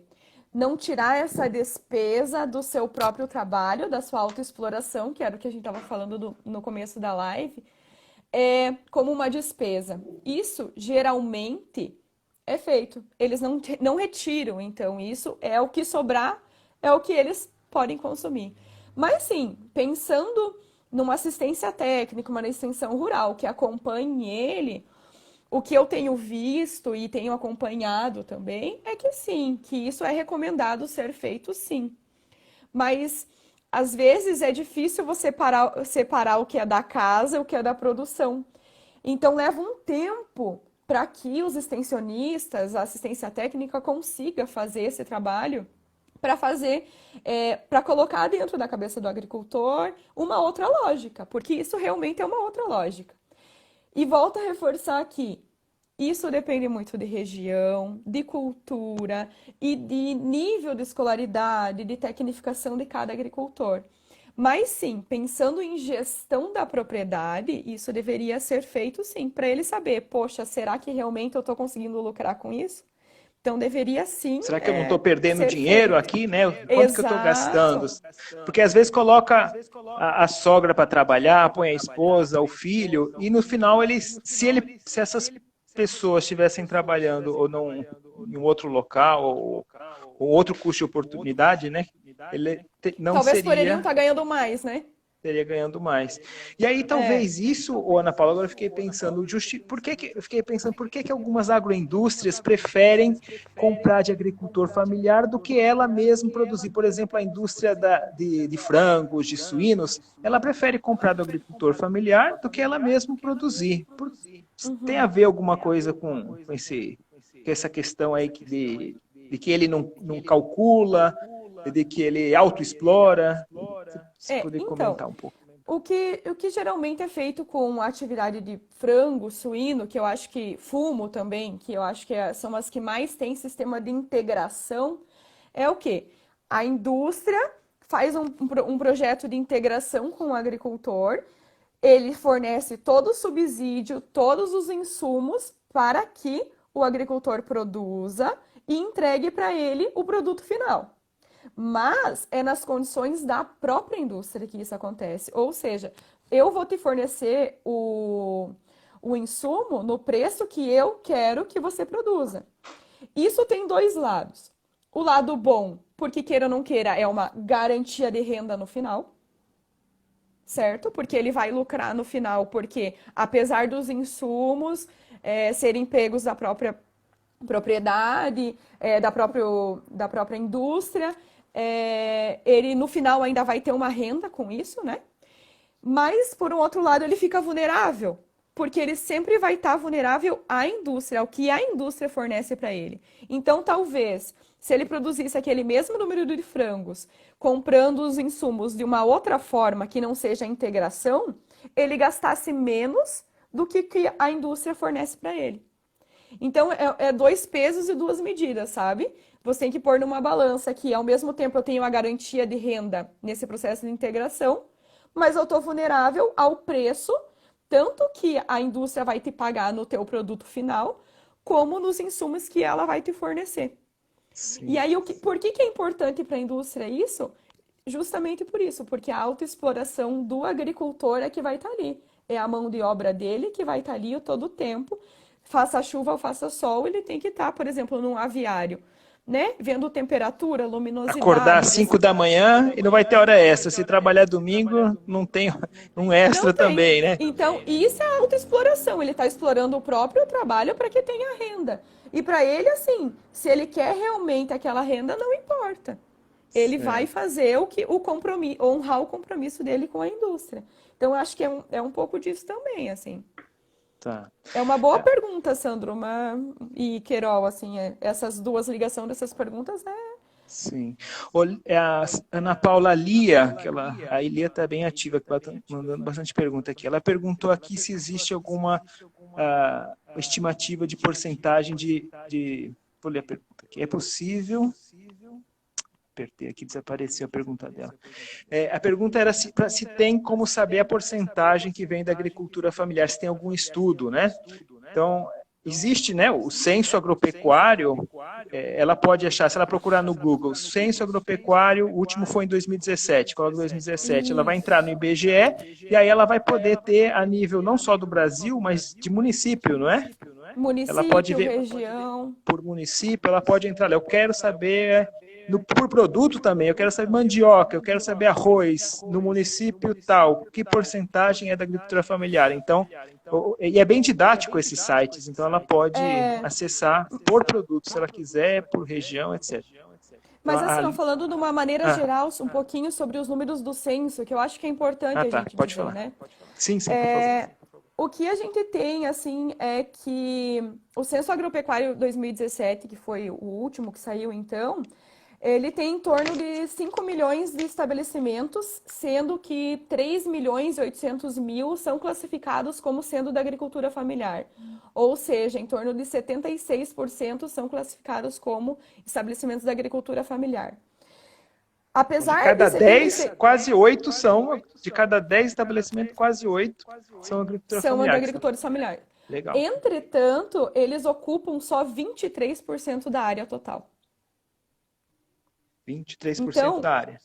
Não tirar essa despesa do seu próprio trabalho, da sua autoexploração, que era o que a gente estava falando no começo da live, como uma despesa. Isso, geralmente, é feito. Eles não retiram, então, isso é o que sobrar, é o que eles podem consumir. Mas, sim, pensando numa assistência técnica, uma extensão rural que acompanhe ele, o que eu tenho visto e tenho acompanhado também é que sim, que isso é recomendado ser feito sim. Mas às vezes é difícil você separar o que é da casa e o que é da produção. Então leva um tempo para que os extensionistas, a assistência técnica consiga fazer esse trabalho para fazer, para colocar dentro da cabeça do agricultor uma outra lógica, porque isso realmente é uma outra lógica. E volto a reforçar aqui, isso depende muito de região, de cultura e de nível de escolaridade, de tecnificação de cada agricultor. Mas sim, pensando em gestão da propriedade, isso deveria ser feito sim, para ele saber, poxa, será que realmente eu estou conseguindo lucrar com isso? Então deveria sim Será que eu não estou perdendo ser dinheiro feito. aqui, né? Quanto que eu estou gastando? Exato. Porque às vezes coloca a sogra para trabalhar, põe a esposa, o filho, e no final se essas pessoas estivessem trabalhando ou em um outro local ou outro custo de oportunidade, né? Não Talvez poderiam seria estar ganhando mais, né? teria ganhando mais. E aí, É. talvez isso, ô Ana Paula, agora eu fiquei pensando, por que que algumas agroindústrias preferem comprar de agricultor familiar do que ela mesma produzir? Por exemplo, a indústria de frangos, de suínos, ela prefere comprar do agricultor familiar do que ela mesma produzir. Tem a ver alguma coisa com essa questão aí de que ele não calcula, de que ele autoexplora? Se puder Então, comentar um pouco. o que geralmente é feito com a atividade de frango, suíno, que eu acho que fumo também, que eu acho que são as que mais têm sistema de integração, é o quê? A indústria faz um projeto de integração com o agricultor, ele fornece todo o subsídio, todos os insumos para que o agricultor produza e entregue para ele o produto final. Mas é nas condições da própria indústria que isso acontece. Ou seja, eu vou te fornecer o insumo no preço que eu quero que você produza. Isso tem dois lados. O lado bom, porque queira ou não queira, é uma garantia de renda no final, certo? Porque ele vai lucrar no final, porque apesar dos insumos serem pegos da própria propriedade, da própria indústria, ele no final ainda vai ter uma renda com isso, né? Mas, por um outro lado, ele fica vulnerável, porque ele sempre vai estar vulnerável à indústria, ao que a indústria fornece para ele. Então, talvez, se ele produzisse aquele mesmo número de frangos, comprando os insumos de uma outra forma que não seja a integração, ele gastasse menos do que a indústria fornece para ele. Então, é dois pesos e duas medidas, sabe? Você tem que pôr numa balança que, ao mesmo tempo, eu tenho a garantia de renda nesse processo de integração, mas eu estou vulnerável ao preço, tanto que a indústria vai te pagar no teu produto final, como nos insumos que ela vai te fornecer. E Sim. aí, por que é importante para a indústria isso? Justamente por isso, porque a autoexploração do agricultor é que vai estar ali. É a mão de obra dele que vai estar ali todo o tempo. Faça chuva ou faça sol, ele tem que estar, por exemplo, num aviário, né? Vendo temperatura, Acordar às luminosidade, 5 da manhã e não vai ter hora extra. Se trabalhar domingo, não tem um não extra tem. também, né? Então, isso é autoexploração. Ele está explorando o próprio trabalho para que tenha renda. E para ele, assim, se ele quer realmente aquela renda, não importa. Ele vai Certo. fazer o compromisso, honrar o compromisso dele com a indústria. Então, eu acho que é um pouco disso também, assim. Tá. É uma boa pergunta, Sandro, e Querol, assim, essas duas ligações dessas perguntas Sim. A Ana Paula Lia, a Lia está bem ativa, que ela está mandando bastante pergunta aqui. Ela perguntou aqui se existe alguma estimativa de porcentagem vou ler a pergunta aqui. É possível? Apertei aqui, desapareceu a pergunta dela. A pergunta era se tem como saber a porcentagem que vem da agricultura familiar, se tem algum estudo, né? Então, existe, né, o censo agropecuário, ela pode achar, se ela procurar no Google, censo agropecuário, o último foi em 2017, coloca 2017, ela vai entrar no isso. IBGE e aí ela vai poder ter a nível não só do Brasil, mas de município, não é? Ela pode Município, ver região. por município, ela pode entrar lá, eu quero saber por produto também. Eu quero saber mandioca, eu quero saber arroz, no município tal, que porcentagem é da agricultura familiar. Então, e é bem didático esses sites, então ela pode É, acessar por produto, se ela quiser, por região, etc. Então, mas assim, ó, falando de uma maneira ah, geral, um pouquinho sobre os números do censo, que eu acho que é importante a tá, gente pode dizer, falar. né? Sim, por favor. É, o que a gente tem, assim, é que o Censo Agropecuário 2017, que foi o último que saiu, então, ele tem em torno de 5 milhões de estabelecimentos, sendo que 3 milhões e 800 mil são classificados como sendo da agricultura familiar. Ou seja, em torno de 76% são classificados como estabelecimentos da agricultura familiar. Então, de Apesar de cada 10, 76 quase 8 são, de cada 10 estabelecimentos, quase 8 são agricultura são de familiar. agricultores familiares. Legal. Entretanto, eles ocupam só 23% da área total. 23% Então, da área.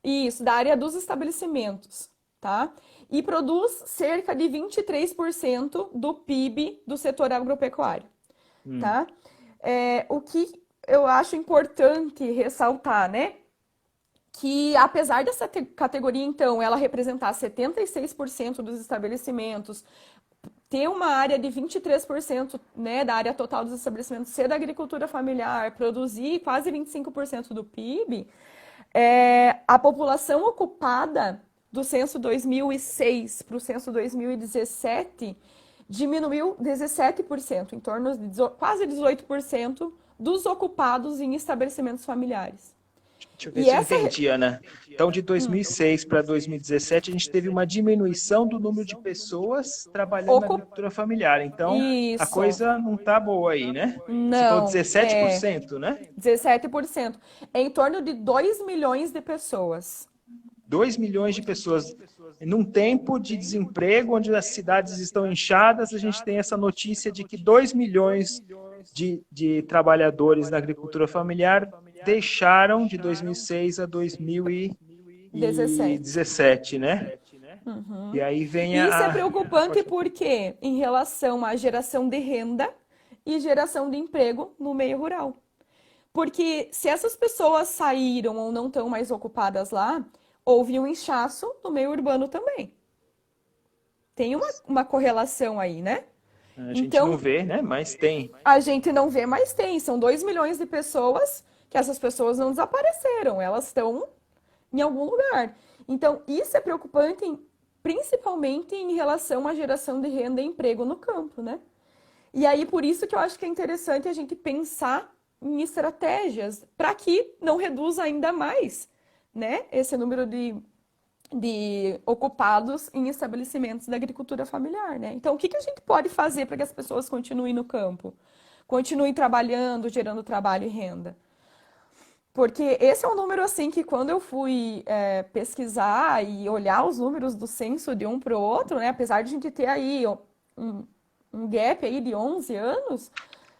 isso, da área dos estabelecimentos, tá? E produz cerca de 23% do PIB do setor agropecuário, tá? O que eu acho importante ressaltar, né? Que apesar dessa categoria, então, ela representar 76% dos estabelecimentos, ter uma área de 23%, né, da área total dos estabelecimentos ser da agricultura familiar, produzir quase 25% do PIB, a população ocupada do censo 2006 para o censo 2017 diminuiu 17%, em torno de quase 18% dos ocupados em estabelecimentos familiares. Deixa eu ver E se eu essa entendi, Ana. Então, de 2006 para 2017, a gente teve uma diminuição do número de pessoas trabalhando na ocupa agricultura familiar. Então, a isso. coisa não está boa aí, né? Você falou Não, 17%, né? 17%. É em torno de 2 milhões de pessoas. 2 milhões de pessoas. Num tempo de desemprego, onde as cidades estão inchadas, a gente tem essa notícia de que 2 milhões de trabalhadores na agricultura familiar deixaram de 2006 a 17. 2017, né? E aí vem E isso é a... preocupante Pode falar. porque em relação à geração de renda e geração de emprego no meio rural. Porque se essas pessoas saíram ou não estão mais ocupadas lá, houve um inchaço no meio urbano também. Tem uma correlação aí, né? A gente não Então, vê, né? Mas tem. a gente não vê, mas tem. São 2 milhões de pessoas que essas pessoas não desapareceram, elas estão em algum lugar. Então, isso é preocupante, principalmente em relação à geração de renda e emprego no campo, né? E aí, por isso que eu acho que é interessante a gente pensar em estratégias para que não reduza ainda mais, né, esse número de ocupados em estabelecimentos da agricultura familiar, né? Então, o que a gente pode fazer para que as pessoas continuem no campo? Continuem trabalhando, gerando trabalho e renda? Porque esse é um número assim que quando eu fui pesquisar e olhar os números do censo de um para o outro, né, apesar de a gente ter aí um gap aí de 11 anos,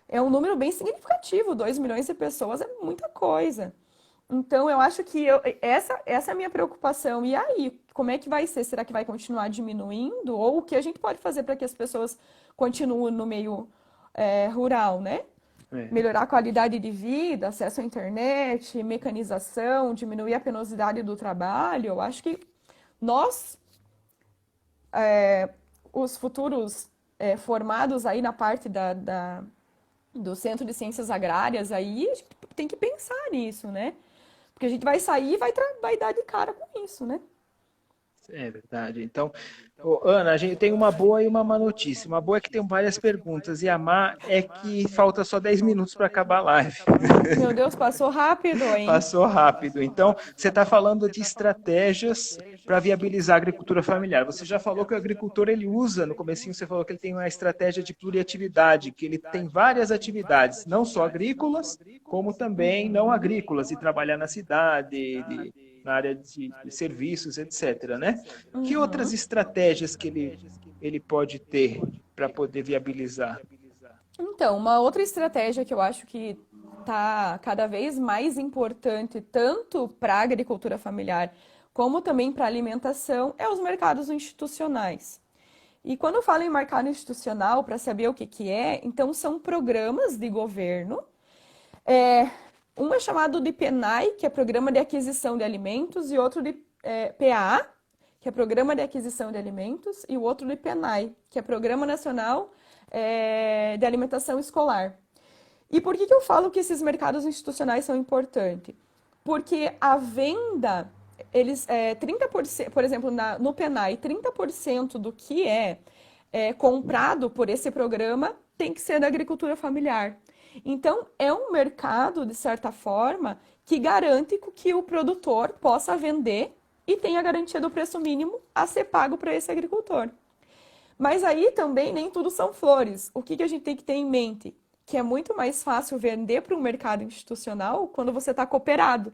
é um número bem significativo. 2 milhões de pessoas é muita coisa. Então, eu acho que essa é a minha preocupação. E aí, como é que vai ser? Será que vai continuar diminuindo? Ou o que a gente pode fazer para que as pessoas continuem no meio rural, né? Melhorar a qualidade de vida, acesso à internet, mecanização, diminuir a penosidade do trabalho. Eu acho que nós, os futuros formados aí na parte do Centro de Ciências Agrárias, aí a gente tem que pensar nisso, né? Porque a gente vai sair e vai dar de cara com isso, né? É verdade. Então, Ana, a gente tem uma boa e uma má notícia. Uma boa é que tem várias perguntas, e a má é que falta só 10 minutos para acabar a live. Meu Deus, passou rápido, hein? Passou rápido. Então, você está falando de estratégias para viabilizar a agricultura familiar. Você já falou que o agricultor ele usa, no comecinho você falou que ele tem uma estratégia de pluriatividade, que ele tem várias atividades, não só agrícolas, como também não agrícolas, e trabalhar na cidade, na área de serviços, etc., né? Que outras estratégias que ele pode ter para poder viabilizar? Então, uma outra estratégia que eu acho que está cada vez mais importante, tanto para a agricultura familiar, como também para a alimentação, é os mercados institucionais. E quando eu falo em mercado institucional, para saber o que é, então são programas de governo Um é chamado de PNAE, que é Programa de Aquisição de Alimentos, e outro de PAA, que é Programa de Aquisição de Alimentos, e o outro de PNAE, que é Programa Nacional de Alimentação Escolar. E por que eu falo que esses mercados institucionais são importantes? Porque a venda, 30%, por exemplo, no PNAE, 30% do que é comprado por esse programa tem que ser da agricultura familiar. Então, é um mercado, de certa forma, que garante que o produtor possa vender e tenha a garantia do preço mínimo a ser pago para esse agricultor. Mas aí também nem tudo são flores. O que a gente tem que ter em mente? Que é muito mais fácil vender para um mercado institucional quando você está cooperado.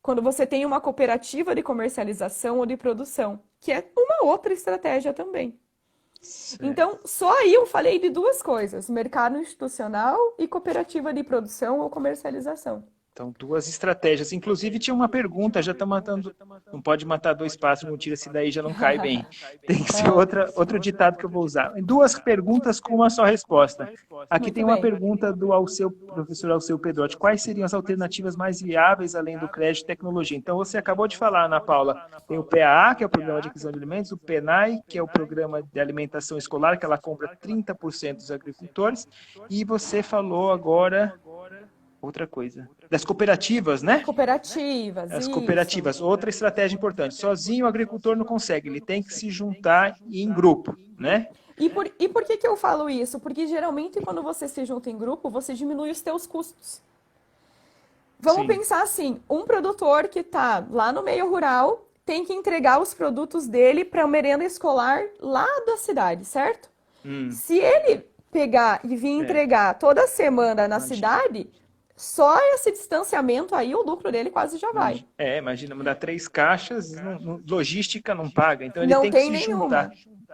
Quando você tem uma cooperativa de comercialização ou de produção, que é uma outra estratégia também. Certo. Então, só aí eu falei de duas coisas: mercado institucional e cooperativa de produção ou comercialização. Então, duas estratégias. Inclusive, tinha uma pergunta, já está matando... Não pode matar dois pássaros, não tira, se daí já não cai bem. Tem que ser outro ditado que eu vou usar. Duas perguntas com uma só resposta. Aqui muito tem uma pergunta do professor Alceu Pedrotti. Quais seriam as alternativas mais viáveis além do crédito e tecnologia? Então, você acabou de falar, Ana Paula, tem o PAA, que é o Programa de Aquisição de Alimentos, o PNAE, que é o Programa de Alimentação Escolar, que ela compra 30% dos agricultores, e você falou agora... Outra coisa. Das cooperativas, né? Cooperativas, As cooperativas. Outra estratégia importante. Sozinho o agricultor não consegue, ele tem que se juntar em grupo, né? E por que eu falo isso? Porque geralmente quando você se junta em grupo, você diminui os teus custos. Vamos pensar assim, um produtor que está lá no meio rural tem que entregar os produtos dele para a merenda escolar lá da cidade, certo? Se ele pegar e vir entregar toda semana na cidade... Só esse distanciamento aí, o lucro dele quase já vai. Imagina, mandar 3 caixas, logística não paga. Então, ele tem que se juntar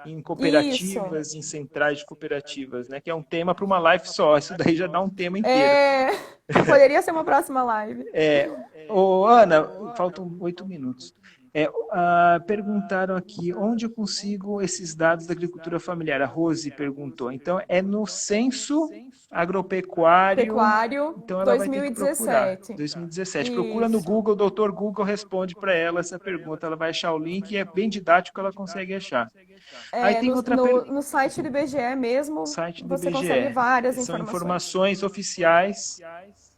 em cooperativas, em centrais de cooperativas, né? Que é um tema para uma live só. Isso daí já dá um tema inteiro. Poderia ser uma próxima live. Ana, faltam 8 minutos. Perguntaram aqui, onde eu consigo esses dados da agricultura familiar? A Rose perguntou. Então, é no Censo Agropecuário então ela 2017. Vai ter que procurar. 2017. Isso. Procura no Google, o doutor Google responde para ela essa pergunta. Ela vai achar o link e é bem didático, ela consegue achar. Aí tem no site do IBGE mesmo, você consegue várias informações. São informações oficiais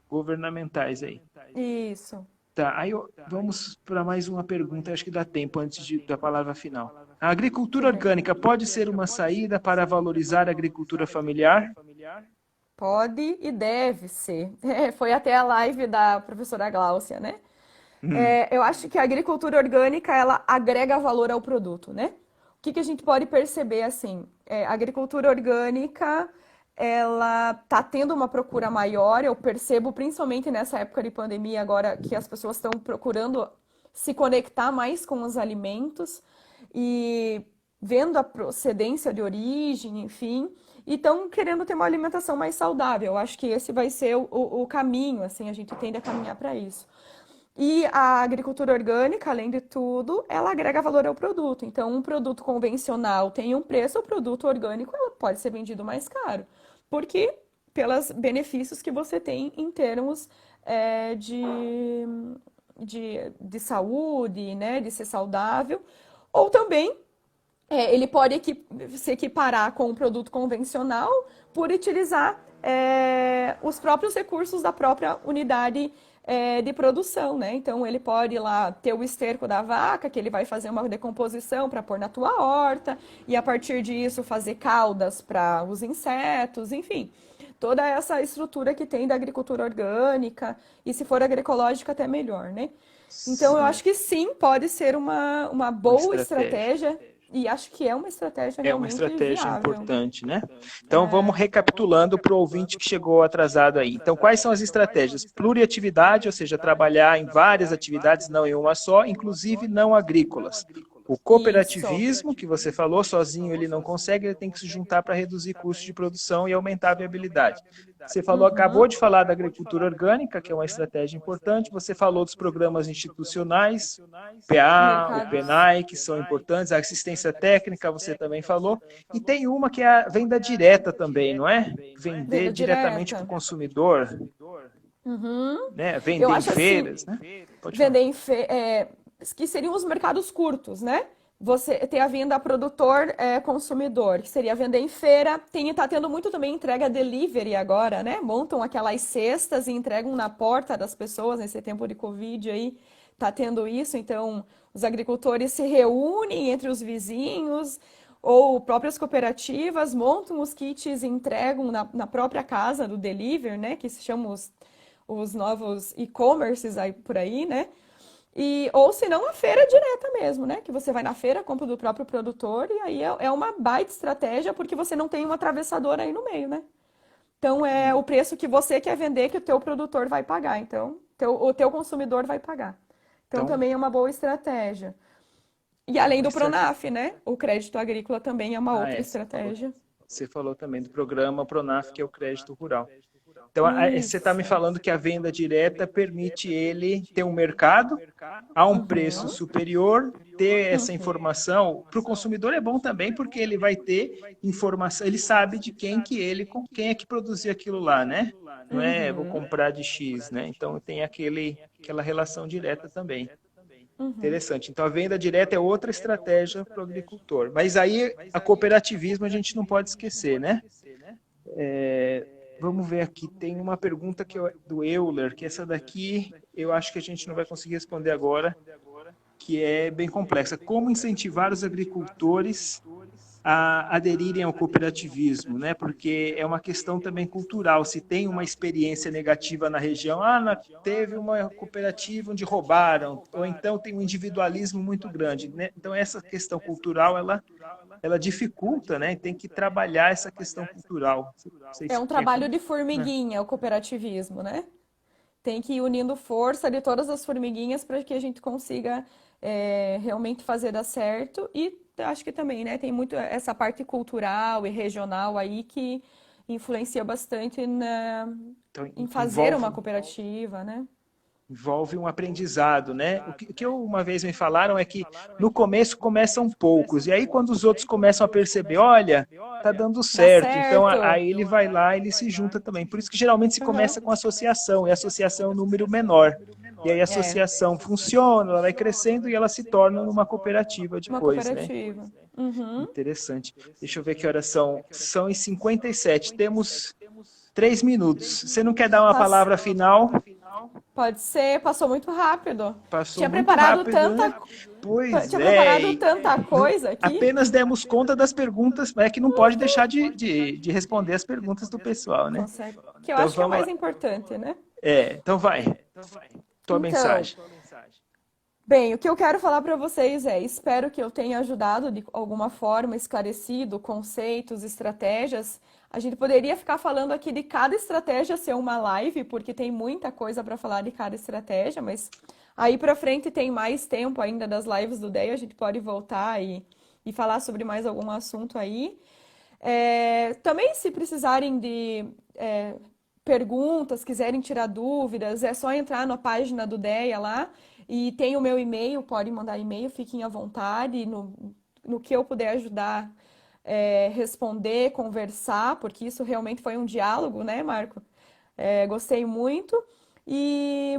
governamentais aí. Isso. Tá, aí vamos para mais uma pergunta, acho que dá tempo antes da palavra final. A agricultura orgânica pode ser uma saída para valorizar a agricultura familiar? Pode e deve ser. Foi até a live da professora Gláucia, né? Eu acho que a agricultura orgânica, ela agrega valor ao produto, né? O que a gente pode perceber, assim? A agricultura orgânica... ela está tendo uma procura maior, eu percebo principalmente nessa época de pandemia agora que as pessoas estão procurando se conectar mais com os alimentos e vendo a procedência de origem, enfim, e estão querendo ter uma alimentação mais saudável. Eu acho que esse vai ser o caminho, assim, a gente tende a caminhar para isso. E a agricultura orgânica, além de tudo, ela agrega valor ao produto. Então, um produto convencional tem um preço, o produto orgânico ela pode ser vendido mais caro. Porque pelos benefícios que você tem em termos de saúde, né, de ser saudável, ou também ele pode se equiparar com um produto convencional por utilizar os próprios recursos da própria unidade de produção, né? Então, ele pode lá ter o esterco da vaca, que ele vai fazer uma decomposição para pôr na tua horta, e a partir disso fazer caudas para os insetos, enfim. Toda essa estrutura que tem da agricultura orgânica, e se for agroecológica até melhor, né? Então, eu acho que sim, pode ser uma boa estratégia. E acho que é uma estratégia realmente viável. Importante, né? Então, vamos recapitulando para o ouvinte que chegou atrasado aí. Então, quais são as estratégias? Pluriatividade, ou seja, trabalhar em várias atividades, não em uma só, inclusive não agrícolas. O cooperativismo, que você falou, sozinho ele não consegue, ele tem que se juntar para reduzir custos de produção e aumentar a viabilidade. Você falou, acabou de falar da agricultura orgânica, que é uma estratégia importante. Você falou dos programas institucionais, PA, o PNAE, que são importantes. A assistência técnica, você também falou. E tem uma que é a venda direta também, não é? Vender diretamente para o consumidor. Uhum. né? Eu Vender em acho assim, feiras, né? Pode falar. vender em que seriam os mercados curtos, né? Você tem a venda produtor consumidor, que seria vender em feira. Tá tendo muito também entrega delivery agora, né? Montam aquelas cestas e entregam na porta das pessoas nesse tempo de Covid aí. Tá tendo isso, então os agricultores se reúnem entre os vizinhos ou próprias cooperativas, montam os kits e entregam na própria casa do delivery, né? Que se chamam os novos e-commerces aí por aí, né? Ou se não, a feira direta mesmo, né? Que você vai na feira, compra do próprio produtor e aí é uma baita estratégia porque você não tem um atravessador aí no meio, né? Então é o preço que você quer vender que o teu produtor vai pagar. Então, o teu consumidor vai pagar. Então Então, também é uma boa estratégia. E além uma do estratégia. Pronaf, né? O crédito agrícola também é uma Ah, outra é, estratégia. você falou também do programa Pronaf, que é o crédito rural. Então, você está me Isso. falando que a venda direta permite ele ter um mercado a um preço Uhum. superior, ter essa Uhum. informação. Para o consumidor é bom também, porque ele vai ter informação, ele sabe de quem é que produziu aquilo lá, né? Não é vou Uhum. comprar de X, né? Então tem aquela relação direta também. Uhum. Interessante. Então a venda direta é outra estratégia para o agricultor. Mas aí a cooperativismo a gente não pode esquecer, né? Vamos ver aqui, tem uma pergunta do Euler, que essa daqui eu acho que a gente não vai conseguir responder agora, que é bem complexa. Como incentivar os agricultores a aderirem ao cooperativismo, né? Porque é uma questão também cultural. Se tem uma experiência negativa na região, teve uma cooperativa onde roubaram, ou então tem um individualismo muito grande, né? Então essa questão cultural ela dificulta, né? Tem que trabalhar essa questão cultural. Não sei É se um quer trabalho comentar. de formiguinha, o cooperativismo, né? Tem que ir unindo força de todas as formiguinhas para que a gente consiga realmente fazer dar certo. E acho que também, né, tem muito essa parte cultural e regional aí que influencia bastante Então, em fazer uma envolve cooperativa, né? envolve um aprendizado, né? O que uma vez me falaram é que no começo começam poucos, e aí quando os outros começam a perceber, olha, tá dando Dá certo, então certo. aí ele vai lá, ele se junta também. Por isso que geralmente se Aham. começa com associação, e a associação é um número menor. E aí a É, associação funciona, ela vai crescendo e ela se torna uma cooperativa uma depois, né? cooperativa. Uhum. Interessante. Deixa eu ver que horas são. São e 57. Temos 3 minutos. Você não quer dar uma Pass- palavra final? Pode ser, passou muito rápido. Passou Tinha muito preparado rápido, tanta, né? Pois tinha preparado é. tanta coisa aqui. Apenas demos conta das perguntas, mas é que não pode deixar de responder as perguntas do pessoal, né? Consegue. Que eu Então acho que é o vamos mais lá. importante, né? Então vai. Tua Então, mensagem. bem, o que eu quero falar para vocês espero que eu tenha ajudado de alguma forma, esclarecido conceitos, estratégias. A gente poderia ficar falando aqui de cada estratégia ser uma live, porque tem muita coisa para falar de cada estratégia, mas aí para frente tem mais tempo ainda das lives do DEI, a gente pode voltar e falar sobre mais algum assunto aí. Também, se precisarem de perguntas, quiserem tirar dúvidas, é só entrar na página do DEA lá e tem o meu e-mail, podem mandar e-mail, fiquem à vontade no que eu puder ajudar, responder, conversar, porque isso realmente foi um diálogo, né, Marco? Gostei muito e,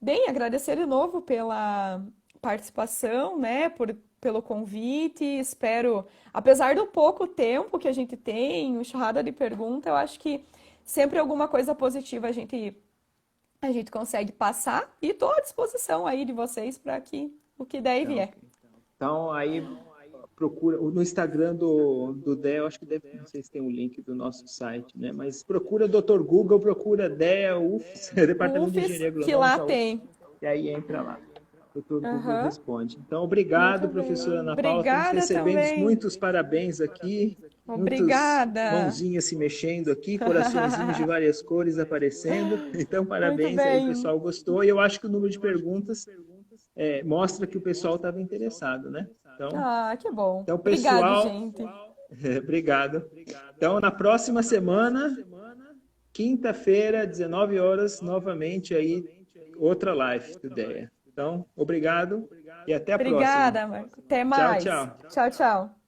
bem, agradecer de novo pela participação, né, pelo convite. Espero, apesar do pouco tempo que a gente tem, enxurrada de pergunta, eu acho que sempre alguma coisa positiva a gente consegue passar e estou à disposição aí de vocês para que o que der e Então, vier. ok. Então aí procura no Instagram do DEA, eu acho que deve, não sei se tem um link do nosso site, né? Mas procura Dr. Google, procura DEA, UFS, O Departamento de UFES, Engenharia que lá Agronômica, UFS, tem. e aí entra lá. Doutor Google Aham, responde. Então, obrigado, muito bem. professora Ana Paula. Estamos Obrigada recebendo também. muitos parabéns aqui, muitas Obrigada. mãozinhas se mexendo aqui, coraçõezinhos de várias cores aparecendo. Então, Muito parabéns aí, o bem. pessoal gostou. E eu acho que o número de perguntas mostra que o pessoal estava interessado, né? Então, Ah, que bom. então Obrigado, pessoal, gente. obrigado. Então, na próxima semana, quinta-feira, 19 horas, novamente aí, outra live do DEA. Então, obrigado e até a próxima. Obrigada, Marco. Até Tchau, mais. tchau. Tchau, tchau.